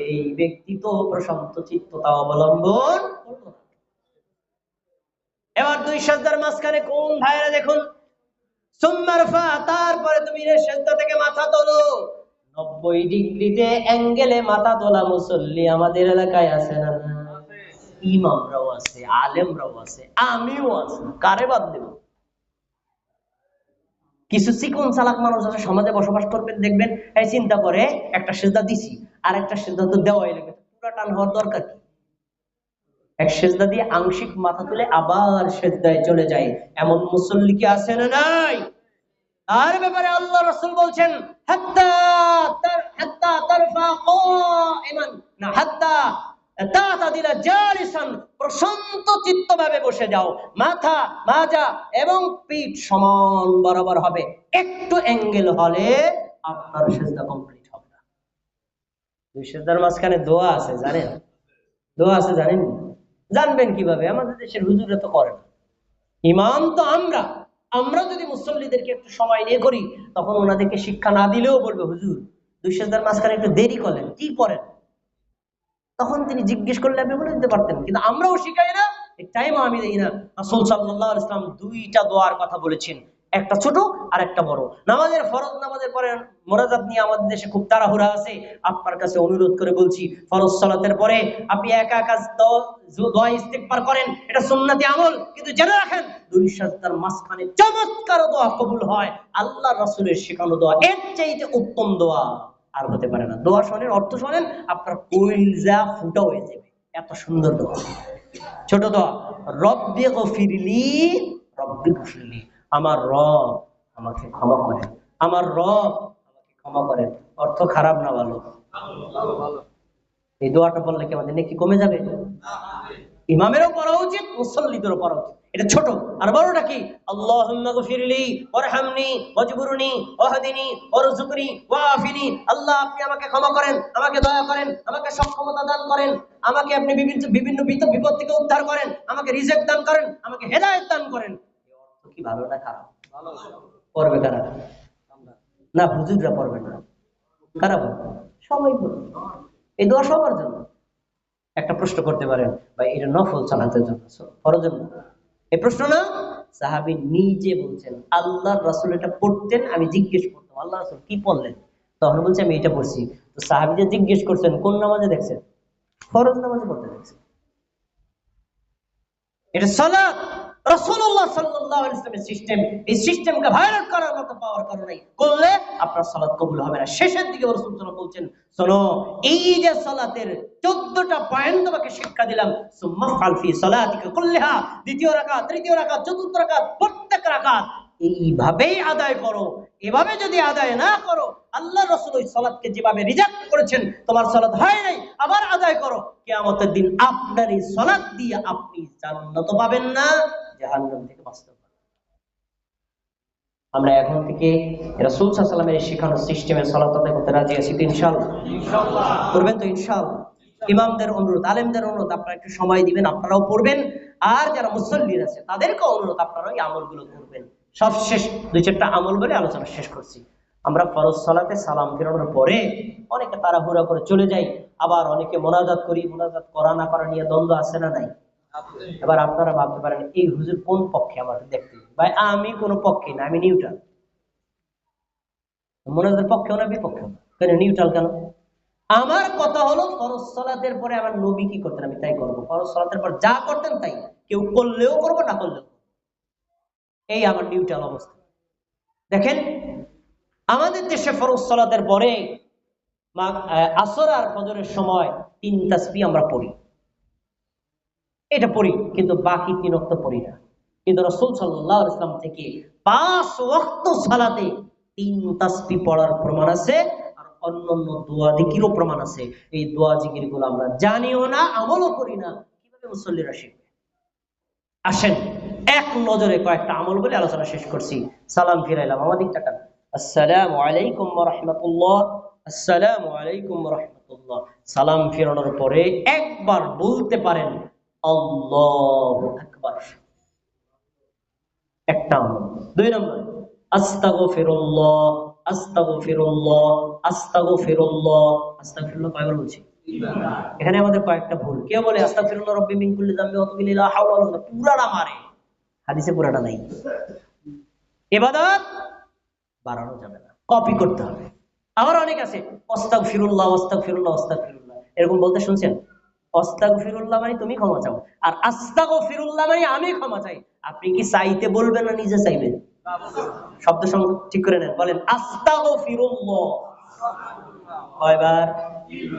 Speaker 1: এই ব্যক্তি তো প্রশান্ত চিত্ততা অবলম্বন করলো না। এবার দুই সিজদার মাঝখানে কোন ভাইরা দেখুন, সুম্মা রফা, তারপরে তুমি সিজদা থেকে মাথা তোলো। 90 ডিগ্রিতে অ্যাঙ্গেলে মাথা তোলা মুসল্লি আমাদের এলাকায় আছে না? ইমামরাও আছে, আলেমরাও আছে, আমিও আছি, কারে বাদ দেব? কিছু চিকন চালাক মানুষ আছে সমাজে বসবাস করবেন, দেখবেন এই চিন্তা করে একটা সিজদা দিছি আর একটা সিজদা তো দেওয়াই লাগে, পুরো টান হওয়ার দরকার কি? এক সিজদা দিয়ে আংশিক মাথা তুলে আবার সিজদায় চলে যায়, এমন মুসল্লি কি আছে না নাই? তার ব্যাপারে আল্লাহ রাসূল বলছেন হাত্তা তারফা কাইমান, না হাত্তা তাতাদিলা জালিসান, প্রশান্ত চিত্তভাবে বসে যাও, মাথা মাজা এবং পিঠ সমান বরাবর হবে। একটু অ্যাঙ্গেল হলে আপনার সিজদা কমপ্লিট হবে না। দুই সিজদার মাঝখানে দোয়া আছে জানেন? দোয়া আছে জানেন? জানবেন কিভাবে? আমাদের দেশের হুজুররা তো করে না, ইমাম তো আমরা। আমরা যদি মুসল্লিদেরকে একটু সময় নিয়ে করি তখন ওনাদেরকে শিক্ষা না দিলেও বলবে হুজুর দুই সিজদার মাঝখানে একটু দেরি করলেন, কি করেন? তখন তিনি জিজ্ঞেস করলে আপনি বলে দিতে পারতেন, কিন্তু আমরাও শিখাই না, টাইমও আমি দেই না। রাসূল সাল্লাল্লাহু আলাইহি ওয়াসাল্লাম দুইটা দোয়ার কথা বলেছেন, একটা ছোট আর একটা বড়। নামাজের ফরজ নামাজের পরে মোনাজাত নিয়ে আমাদের দেশে খুব তাড়াহুড়া আছে। আপনার কাছে অনুরোধ করে বলছি, ফরজ সালাতের পরে আপনি একা একা দোয়া ইস্তিগফার করেন, এটা সুন্নতি আমল, কিন্তু জেনে রাখেন দুই সিজদার মাঝখানে চমৎকার দোয়া কবুল হয়। আল্লাহর রাসূলের শেখানো দোয়া এর চাইতে উত্তম দোয়া আর হতে পারে না। দোয়া শোনেন, অর্থ শোনেন, আপনার কলিজা ফুটা হয়ে যাবে, এত সুন্দর দোয়া। ছোট দোয়া, রব্বি গফিরলি, রব্বি গফিরলি, আমার রব আমাকে ক্ষমা করেন, আমার রব আমাকে ক্ষমা করেন। অর্থ খারাপ না ভালো? এই দোয়াটা বললে কি আমাদের নেকি কমে যাবে? ইমামেরও পড়া উচিত, মুসল্লিদেরও পড়া উচিত। এটা ছোট। আর বড়টা কি? আল্লাহুম্মা গফিরলি ওয়ারহামনি ওয়াজবুরনি ওয়াহদিনি ওয়ারযুকনি ওয়াআফিনি, আল্লাহ আপনি আমাকে ক্ষমা করেন, আমাকে দয়া করেন, আমাকে সক্ষমতা দান করেন, আমাকে আপনি বিভিন্ন বিপদ থেকে উদ্ধার করেন, আমাকে রিজিক দান করেন, আমাকে হেদায়েত দান করেন। এই অর্থ কি ভালো না খারাপ? ভালো। পড়বে কারা? না হুজুররা পড়বে না, কারা পড়বে? সবাই পড়বে। এই দোয়া সবার জন্য। একটা প্রশ্ন করতে পারেন, ভাই এটা নফল সালাতের জন্য, ফরজের না? এই প্রশ্ন না, সাহাবী নিজে বলছেন আল্লাহর রাসূল এটা পড়তেন, আমি জিজ্ঞেস করতাম আল্লাহ রাসূল কি পড়লেন, তখন বলছে আমি এটা পড়ছি। তো সাহাবী যে জিজ্ঞেস করছেন কোন নামাজে দেখছেন? ফরজ নামাজে পড়তে দেখছেন। এটা সালাত, রাসূলুল্লাহ সাল্লাল্লাহু আলাইহি ওয়াসাল্লামের সিস্টেম। এই সিস্টেমকে ভায়োলেট করার মতো পাওয়ার কারণে করলে আপনার সালাত কবুল হবে না। শেষের দিকে রাসূল সাল্লাল্লাহু আলাইহি ওয়াসাল্লাম বলছেন, শোনো এই যে সালাতের 14টা পয়েন্ট তোমাকে শিক্ষা দিলাম, সুম্মা ফাল ফি সালাতিকা কুল্লিহা, দ্বিতীয় রাকাত, তৃতীয় রাকাত, চতুর্থ রাকাত, প্রত্যেক রাকাত এইভাবেই আদায় করো। এভাবে যদি আদায় না করো, আল্লাহ রাসূল ওই সালাতকে যেভাবে রিজেক্ট করেছেন, তোমার সালাত হয় নাই, আবার আদায় করো, কিয়ামতের দিন আপনার এই সালাত দিয়ে আপনি জান্নাত পাবেন না, জাহান্নাম থেকে বাঁচতে পারবেন। আমরা এখন থেকে রাসূল সাল্লাল্লাহু আলাইহি ওয়াসাল্লামের শেখানো সিস্টেমে সালাত আদায় করতে রাজি আছি তো? ইনশাআল্লাহ। ইনশাআল্লাহ করবেন তো? ইনশাআল্লাহ। ইমামদের অনুরোধ, আলেমদের অনুরোধ, আপনারা একটু সময় দিবেন, আপনারাও পড়বেন। আর যারা মুসল্লির আছে তাদেরকেও অনুরোধ, আপনারা এই আমলগুলো করবেন। সবশেষ 2-4টা আমল বলে আলোচনা শেষ করছি। আমরা ফরজ সালাতে সালাম ফেরানোর পরে অনেকে তাড়াহুড়া করে চলে যাই, আবার অনেকে মোনাজাত করি, মোনাজাত করা না করা নিয়ে দ্বন্দ্ব আছে না নাই? এবার আপনারা ভাবতে পারেন এই হুজুর কোন পক্ষে আমাকে দেখতে? ভাই আমি কোনো পক্ষে না, আমি নিউট্রাল। মোনাজাতের পক্ষেও না বিপক্ষেও না, কেন নিউট্রাল কেন? আমার কথা হলো ফরজ সালাতের পরে আমার নবী কি করতেন আমি তাই করবো, ফরজ সালাতের পর যা করতেন তাই, কেউ করলেও করবো না করলেও। এই আমার নিউট্রাল অবস্থা। দেখেন আমাদের দেশে ফরজ সালাতের পরে আসর আর ফজরের সময় 3 তাসবিহ আমরা পড়ি, এটা পড়ি, কিন্তু বাকি 3 ওয়াক্ত পড়ি না। কিন্তু রাসূল সাল্লাল্লাহু আলাইহি ওয়াসাল্লাম থেকে 5 ওয়াক্ত সালাতে 3 তাসবিহ পড়ার প্রমাণ আছে, আর অন্যান্য দোয়া জিকিরও প্রমাণ আছে। এই দোয়া জিকির গুলো আমরা জানিও না, আমলও করি না, কিভাবে মুসল্লিরা শিখবে? আসেন এক নজরে কয়েকটা আমল বলে আলোচনা শেষ করছি। সালাম ফিরাইলাম, আমাদের টাকা। আসসালামু আলাইকুম ওয়া রাহমাতুল্লাহ, আসসালামু আলাইকুম ওয়া রাহমাতুল্লাহ। সালাম ফিরানোর পরে একবার বলতে পারেন আল্লাহু আকবার, একটা আমল। দুই নম্বর, আস্তাগফিরুল্লাহ, আস্তাগফিরুল্লাহ, আস্তাগফিরুল্লাহ। আস্তাগফিরুল্লাহ কয়বার বলছি? এখানে আমাদের কয়েকটা ভুল। কেউ বলে আস্তাগফিরুল্লাহ রাব্বি মিন কুল্লি যামবি ওয়া তুবু ইলাইহি লা হাওলা ওয়ালা কুওয়াতা, পুরাটা মারে, হাদিসে পুরাটা নাই। ইবাদত বাড়ানো যাবে না, কপি করতে হবে। আবার অনেক আছে আস্তাগফিরুল্লাহ, আস্তাগফিরুল্লাহ, আস্তাগফিরুল্লাহ, এরকম বলতে শুনছেন? আস্তাগফিরুল্লাহ মানে তুমি ক্ষমা চাও, আর আস্তাগফিরুল্লাহ মানে আমি ক্ষমা চাই। আপনি কি চাইতে বলবেন না নিজে চাইবেন? শব্দ সংযোগ ঠিক করে নেন, বলেন আস্তাগফিরুল্লাহ কয়বার?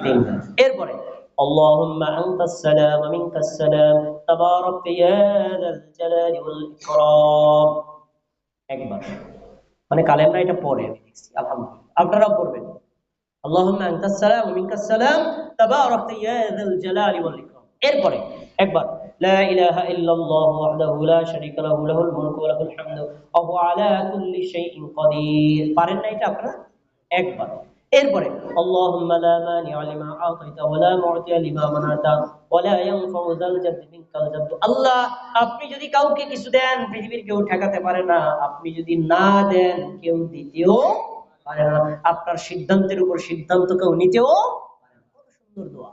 Speaker 1: তিনবার। এরপরে আল্লাহুম্মা আনতাস সালাম ওয়া মিনকাস সালাম তাবারাকতা ইয়া যাল জালালি ওয়াল ইকরাম, একবার। মানে কালেমরা এটা পড়ে, আমি দেখছি, আলহামদুলিল্লাহ। আপনারাও পড়বেন আল্লাহুম্মা আনতাস সালাম ওয়া মিনকাস সালাম তাবারাকতা ইয়া যাল জালালি ওয়াল ইকরাম। এরপরে একবার লা ইলাহা ইল্লাল্লাহু ওয়াহদাহু লা শারীকা লাহু লাহুল মুলকু ওয়া লাহুল হামদু ওয়া হুয়া আলা কুল্লি শাইইন কাদির। পারেন না এটা আপনারা? একবার। এরপরে আল্লাহুম্মা লা মানিআ লিমা আতাইতা ওয়া লা মু'তিয়া লিমা মানাতা ওয়া লা ইয়ানফাউ যাল জাদ্দি মিনকাল জাদ্দু। আল্লাহ, আপনি যদি কাউকে কিছু দেন পৃথিবীর কেউ ঠেকাতে পারে না, আপনি যদি না দেন কেউ দিতেও পারে না, আপনার সিদ্ধান্তের উপর সিদ্ধান্ত কেউ নিতেও পারে না। কত সুন্দর দোয়া,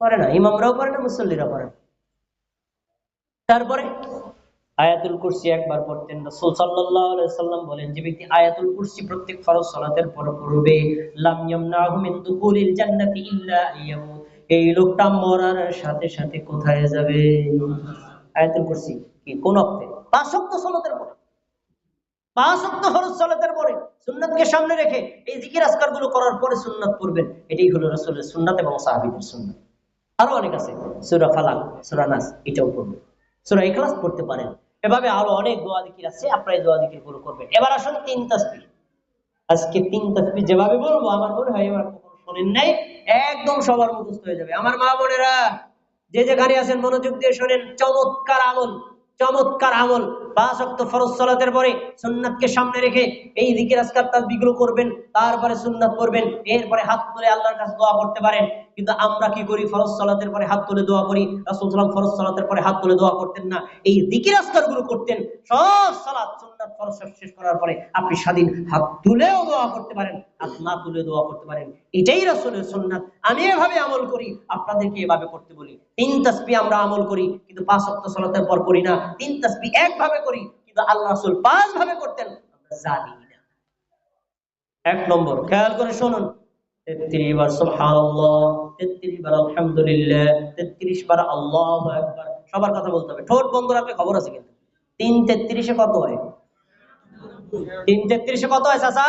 Speaker 1: পারে না, ইমামরাও পারে না, মুসল্লিরা পারে না। তারপরে আয়াতুল কুরসি একবার পড়তেন। রাসূল সাল্লাল্লাহু আলাইহি ওয়াসাল্লাম বলেন, যে ব্যক্তি আয়াতুল কুরসি প্রত্যেক ফরজ সালাতের পর পড়বে, লাম ইয়ামনাহু মিন দুখুলিল জান্নাতি ইল্লা আইয়ামুত, এই লোকটা মরার সাথে সাথে কোথায় যাবে? আয়াতুল কুরসি কি কোন ওয়াক্তে? পাঁচ ওয়াক্ত সালাতের পরে, পাঁচ ওয়াক্ত ফরজ সালাতের পরে সুন্নাতকে সামনে রেখে এই জিকির আজকার গুলো করার পরে সুন্নাত পড়বেন। এটাই হলো রাসূলের সুন্নাত এবং সাহাবীদের সুন্নাত। আরো অনেক আছে, সূরা ফালাক, সূরা নাস, এটাও পড়বেন। সূরা ইখলাস পড়তে পারেন। এভাবে আরো অনেক দোয়া জিকির আছে, আপনারা এই দোয়া জিকির গুলো করবেন। এবার আসুন তিন তাসবিহ। আজকে তিন তাসবিহ যেভাবে বলবো, আমার মনে হয় এবার কখনো শোনেন নাই, একদম সবার মুখস্থ হয়ে যাবে। আমার মা বোনেরা যে যেখানে আছেন মনোযোগ দিয়ে শোনেন, চমৎকার আমল, চমৎকার আমল। পাঁচ ওয়াক্ত ফরজ সালাতের পরে সুন্নাতকে সামনে রেখে এই জিকির আজকার তাসবিহ গুলো করবেন, তারপরে সুন্নাত করবেন, এরপরে হাত তুলে আল্লাহর কাছে দোয়া করতে পারেন। কিন্তু আমরা কি করি? ফরজ সালাতের পরে হাত তুলে দোয়া করি। রাসূল সাল্লাল্লাহু আলাইহি ওয়াসাল্লাম ফরজ সালাতের পরে হাত তুলে দোয়া করতেন না, এই জিকির আজকার গুলো করতেন। সব সালাত সুন্নাত ফরজ শেষ করার পরে আপনি স্বাধীন হাত তুলেও দোয়া করতে পারেন, হাত না তুলে দোয়া করতে পারেন। এটাই রাসূলের সুন্নাত। আমি এভাবে আমল করি, আপনাদেরকে এভাবে করতে বলি। তিন তাসবিহ আমরা আমল করি, কিন্তু পাঁচ ওয়াক্ত সালাতের পর করি না। তিন তাসবিহ একভাবে করি, কিন্তু আল্লাহ রাসূল পাঁচ ভাবে করতেন, আমরা জানি না। এক নম্বর, খেয়াল করে শুনুন, 33 বার সুবহানাল্লাহ, 33 বার আলহামদুলিল্লাহ, 33 বার আল্লাহু আকবার। সবার কথা বলতে হবে, ঠোঁট বন্ধ রাখলে খবর আছে কিন্তু। 3 33 কত হয়? 3 33 কত হয় চাচা?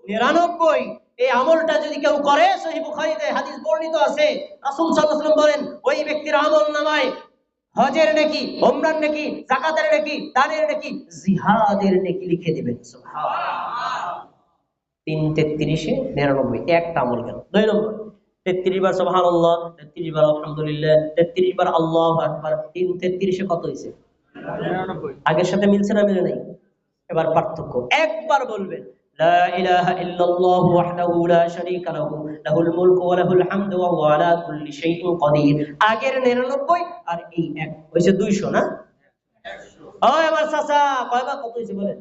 Speaker 1: 99। এই আমলটা যদি কেউ করে, সহিহ বুখারীতে হাদিস বর্ণিত আছে, রাসূল সাল্লাল্লাহু আলাইহি ওয়াসাল্লাম বলেন, ওই ব্যক্তির আমলনামায় হজের নেকি, উমরার নেকি, যাকাতের নেকি, দানের নেকি, জিহাদের নেকি লিখে দিবেন। সুবহানাল্লাহ। 3 33 99, একটা আমল গেল। 2 নম্বর, 33 বার সুবহানাল্লাহ, 33 বার আলহামদুলিল্লাহ, 33 বার আল্লাহু আকবার। 33 কত হইছে? 99। আগের সাথে মিলছে না মিলে নাই? এবার পার্থক্য একবার বলবেন, লা ইলাহা ইল্লাল্লাহু ওয়াহদাহু লা শারীকা লাহু লাহুল মুলকু ওয়া লাহুল হামদু ওয়া হুয়া আলা কুল্লি শাইইন কাদির। আগের 99 আর এই এক হইছে 200 না? 100। ওই আমার চাচা কয়বার কত হইছে বলেন?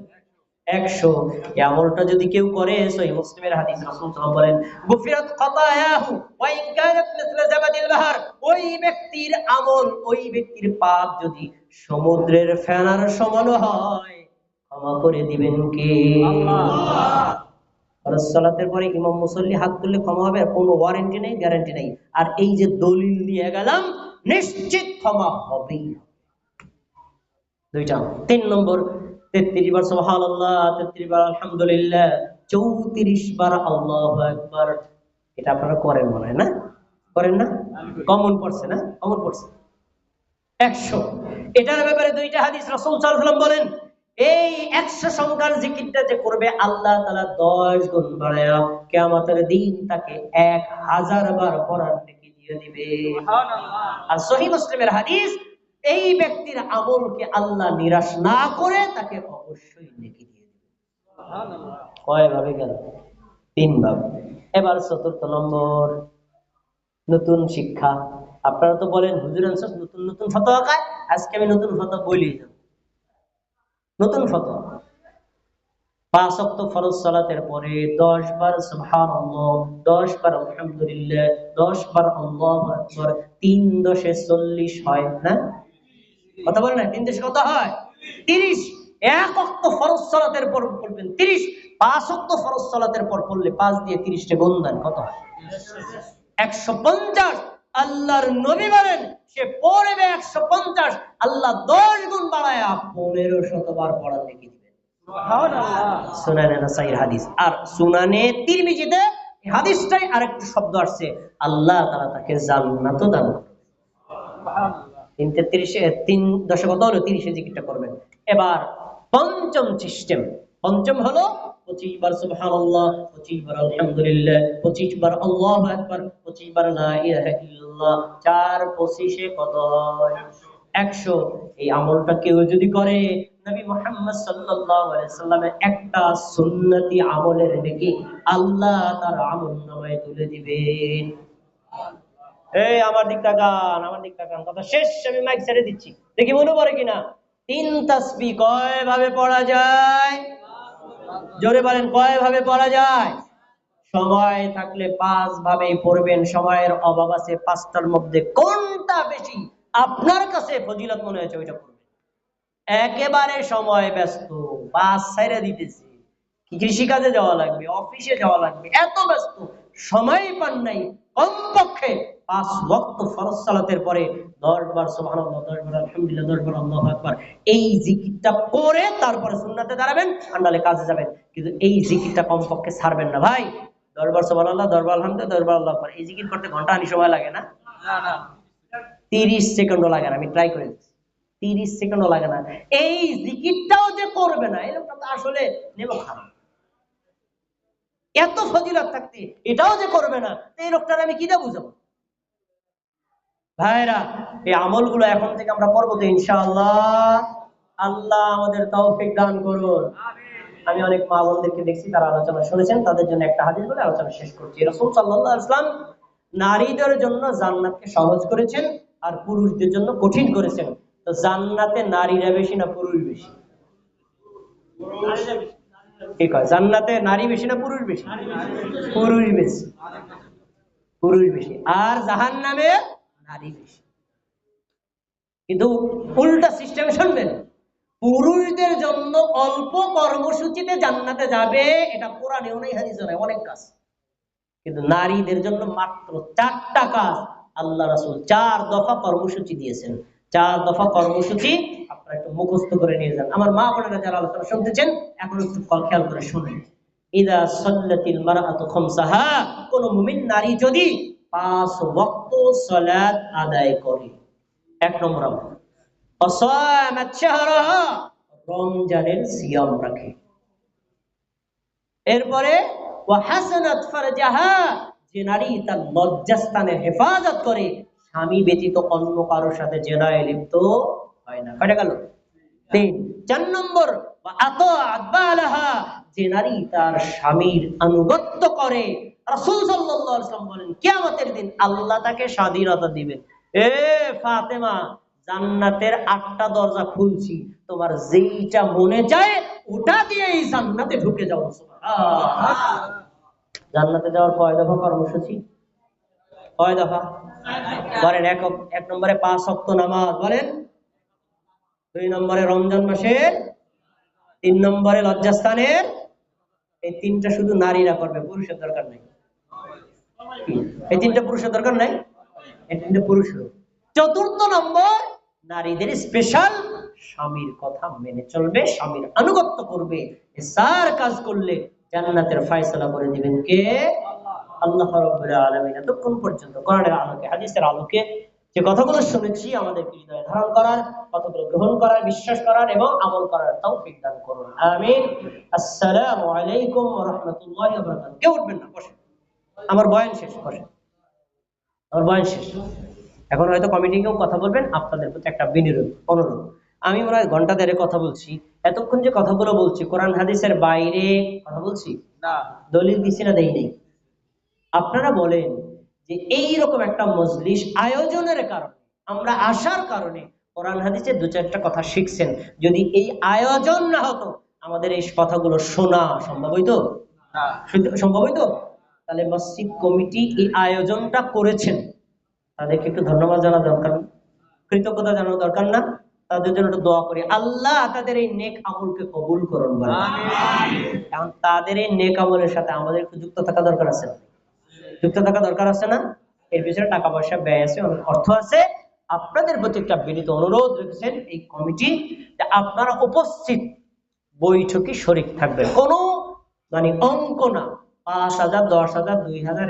Speaker 1: 100। এই আমলটা যদি কেউ করে, সহিহ মুসলিমের হাদিস, রাসূল সাল্লাল্লাহু আলাইহি ওয়াসাল্লাম বলেন, গুফিরাত খাতায়াহু ওয়া ইন কানাত মিসলা জাবাদিল বাহর। ওই ব্যক্তির আমল, ওই ব্যক্তির পাপ যদি সমুদ্রের ফেনার সমান হয়, ক্ষমা করে দিবেন কে? আল্লাহ। ফরজ সালাতের পরে ইমাম মুসল্লি হাত তুললে ক্ষমা হবে, কোনো ওয়ারেন্টি নেই, গ্যারান্টি নেই। আর এই যে দলিল দিয়ে গেলাম, নিশ্চিত ক্ষমা হবেই। দুইটা। 3 নম্বর, 33 বার সুবহানাল্লাহ, 33 বার আলহামদুলিল্লাহ, 34 বার আল্লাহু আকবার। এটা আপনারা করেন মনে হয় না? করেন না? কমন পড়ছে না? কমন পড়ছে। 100। এটার ব্যাপারে দুইটা হাদিস, রাসূল সাল্লাল্লাহু আলাইহি ওয়াসাল্লাম বলেন, এই 100 সংখ্যার জিকিরটা যে করবে, আল্লাহ তাআলা 10 গুণ বাড়ায়া কিয়ামতের দিন তাকে 1000 বার পড়ার নেকি দিয়ে দিবে। সুবহানাল্লাহ। আর সহিহ মুসলিমের হাদিস, এই ব্যক্তির আমলকে আল্লাহ নিরাশ না করে তাকে অবশ্যই নেকি দিয়ে দিবেন। কয় ভাবে গেল? 3 ভাবে। এবার 4th নম্বর, নতুন শিক্ষা। আপনারা তো বলেন হুজুর আনসার নতুন নতুন ফতোয়া খায়, আজকে আমি নতুন ফতোয়া বলি। নতুন ফতোয়া, 5 ওয়াক্ত ফরজ সালাতের পরে 10 বার সুবহানাল্লাহ, 10 বার আলহামদুলিল্লাহ, 10 বার আল্লাহু আকবার, 3 10 40 হয় না? কথা বলেন না, 3 10 কত হয়? 30। 1 ওয়াক্ত ফরজ সালাতের পর পড়বেন 30, 5 ওয়াক্ত ফরজ সালাতের পর পড়লে 5 দিয়ে 30 টা গুণ দেন, কত হয়? 150। আল্লাহর নবী বলেন সে পড়বে 150, আল্লাহ 10 গুণ বাড়ায়া 1500 বার পড়া লিখে দিবেন। সুনানে নাসাইর হাদিস। আর সুনানে তিরমিজিতে এই হাদিসটাই আরেকটা শব্দ আসছে, আল্লাহ তাআলা তাকে জান্নাত দান করবে। 3 10 কত হলো? 30 জিকিরটা করবেন। এবার পঞ্চম সিস্টেম, পঞ্চম হলো 25 বার সুবহানাল্লাহ, 25 বার আলহামদুলিল্লাহ, 25 বার আল্লাহু আকবার, 25 বার লা ইলাহা ইল্লাল্লাহ। 4 25 কত হয়? 100। এই আমলটা কেউ যদি করে, নবী মুহাম্মদ সাল্লাল্লাহু আলাইহি সাল্লামের একটা সুন্নতি আমলের নেকি আল্লাহ তার আমলনামায় তুলে দিবেন। এই আমার দিক তাকান, আমার দিক তাকান, কথা শেষ, আমি মাইক ছেড়ে দিচ্ছি, দেখি মনে পড়ে কিনা। 3 তাসবিহ কয় ভাবে পড়া যায়? জোরে বলেন, কয় ভাবে পড়া যায়? সময় থাকলে 5 ভাবেই পড়বেন, সময়ের অভাব আছে 5টার মধ্যে কোনটা বেশি আপনার কাছে ফজিলত মনে হয়েছে ওইটা পড়বেন। একেবারে সময় ব্যস্ত, বাস ছাইরা দিতেছে, কৃষিকাজে যাওয়া লাগবে, অফিসে যাওয়া লাগবে, এত ব্যস্ত সময় পান নাই, কমপক্ষে 5 ওয়াক্ত ফরজ সালাতের পরে 10 বার সুবহানাল্লাহ, 10 বার আলহামদুলিল্লাহ, 10 বার আল্লাহু আকবার এই জিকিরটা পড়ে তারপরে সুন্নাতে দাঁড়াবেন, আর নাহলে কাজে যাবেন। কিন্তু এই জিকিরটা কমপক্ষে ছাড়বেন না ভাই। 10 বার সুবহানাল্লাহ, 10 বার আলহামদুলিল্লাহ, 10 বার আল্লাহু আকবার, এই জিকির করতে ঘন্টা আনি সময় লাগে না? 30 সেকেন্ডও লাগে না, আমি ট্রাই করে দিচ্ছি। 30 সেকেন্ডও লাগে না। এই জিকিরটাও যে করবে না, এরকম তো আসলে নেমো খারাপ। এত ফজিলত থাকতে এটাও যে করবে না, এই লোকটার আমি কি দা বুঝাবো? ভাইরা, এই আমলগুলো এখন থেকে আমরা করবো তো ইনশাআল্লাহ। আল্লাহ আমাদের তৌফিক দান করুন। আমি অনেক মা বোনদেরকে দেখছি, তারা আলোচনা শুনেছেন, তাদের জন্য একটা হাদিস বলে আলোচনা শেষ করছি। রাসূল সাল্লাল্লাহু আলাইহি ওয়াসাল্লাম নারীদের জন্য জান্নাতকে সহজ করেছেন আর পুরুষদের জন্য কঠিন করেছেন। তো জান্নাতে নারীরা বেশি না পুরুষ বেশি? ঠিক হয়, জান্নাতে নারী বেশি না পুরুষ বেশি? পুরুষ বেশি, পুরুষ বেশি। আর জাহান্নামে নারী বেশি। কিন্তু উল্টা সিস্টেম শুনবেন, পুরুষদের জন্য অল্প কর্মসূচিতে জান্নাতে যাবে, এটা কোরআনেও নেই, হাদিসেও নাই, অনেক কাজ। কিন্তু নারীদের জন্য মাত্র 4টা কাজ আল্লাহ রাসূল 4 দফা কর্মসূচি দিয়েছেন। 4 দফা কর্মসূচি আপনারা একটু মুখস্থ করে নিয়ে যান। আমার মা বোনেরা যারা আলোচনা শুনতেছেন, এখন একটু খেয়াল করে শুনুন। ইদা সাল্লাতিল মারআতু খামসাহা, কোন মুমিন নারী যদি 5 ওয়াক্ত সালাত আদায় করে, 1 নম্বর আমল। ওয়াসামাত শাহরাহা, রমজানের সিয়াম রাখে। এরপরে ওয়াহাসানাত ফারজাহা, যে নারী তার লজ্জাস্থানের হেফাজত করে, স্বামী ব্যতীত অন্য কারোর সাথে জেনায় লিপ্ত হয় না। কয়টা গেল? 3। 4 নম্বর ওয়াআতাআত বালাহা, যে নারী তার স্বামীর আনুগত্য করে। রাসূল সাল্লাল্লাহু আলাইহি ওয়াসাল্লাম বলেন কিয়ামতের দিন আল্লাহ তাকে স্বাধীনতা দিবেন। এ ফাতেমা, জান্নাতের 8টা দরজা খুলছি, তোমার যেইটা মনে চায় ওটা দিয়ে এই জান্নাতে ঢুকে যাও। সুবহানাল্লাহ। জান্নাতে যাওয়ার কয় দফা কর্মসূচি? কয় দফা বলেন? 1 নম্বরে 5 ওয়াক্ত নামাজ বলেন, 2 নম্বরে রমজান মাসের, 3 নম্বরে লজ্জাস্থানের। এই 3টা শুধু নারীরা করবে, পুরুষের দরকার নাই। এই 3টা পুরুষের দরকার নাই, এই 3টা পুরুষের। 4র্থ নম্বর, নারীদের স্পেশাল স্বামীর কথা মেনে চলবে, স্বামীর আনুগত্য করবে। এই 4 কাজ করলে জান্নাতের ফয়সালা করে দিবেন কে? আল্লাহ রাব্বুল আলামিন। এতক্ষণ পর্যন্ত কোরআনের আলোকে, হাদিসের আলোকে যে কথাগুলো শুনেছি, আমাদেরকে হৃদয়ে ধারণ করার, কথাগুলো গ্রহণ করার, বিশ্বাস করার এবং আমল করার তৌফিক দান করুন, আমিন। আসসালামু আলাইকুম ওয়া রাহমাতুল্লাহি ওয়া বারাকাতুহু। কেউ উঠবেন না, বসেন, আমার বয়ান শেষ, বসেন, আমার বয়ান শেষ। এখন হয়তো কমিটিকেও কথা বলবেন, আপনাদের প্রতি একটা অনুরোধ। আমি মনে হয় ঘন্টা দেড়ে কথা বলছি, এতক্ষণ যে কথাগুলো বলছি কোরআন হাদিসের বাইরে কথা বলছি না, দলিল দিছি না দেই নেই? আপনারা বলেন যে এই রকম একটা মজলিস আয়োজনের কারণে, আমরা আসার কারণে কোরআন হাদিসে দু চারটা কথা শিখছেন, যদি এই আয়োজন না হতো আমাদের এই কথাগুলো শোনা সম্ভব হইতো? সম্ভব হইতো? তাহলে মসজিদ কমিটি এই আয়োজনটা করেছেন, তাদেরকে একটু ধন্যবাদ জানা দরকার না? কৃতজ্ঞতা জানানো দরকার না? তাদের জন্য একটু দোয়া করি, আল্লাহ তাদের এই নেক আমলকে কবুল করুন বলেন। কারণ তাদের এই নেক আমলের সাথে আমাদের একটু যুক্ত থাকা দরকার আছে না? যুক্ত থাকা দরকার আছে না? এর পিছনে টাকা পয়সা ব্যয় আছে, অনেক অর্থ আছে। আপনাদের প্রতি একটা বিনীত অনুরোধ রেখেছেন এই কমিটি যে আপনারা উপস্থিত বৈঠকে শরীক থাকবেন, কোনো অঙ্ক না, 5,000, 10,000, 2,000,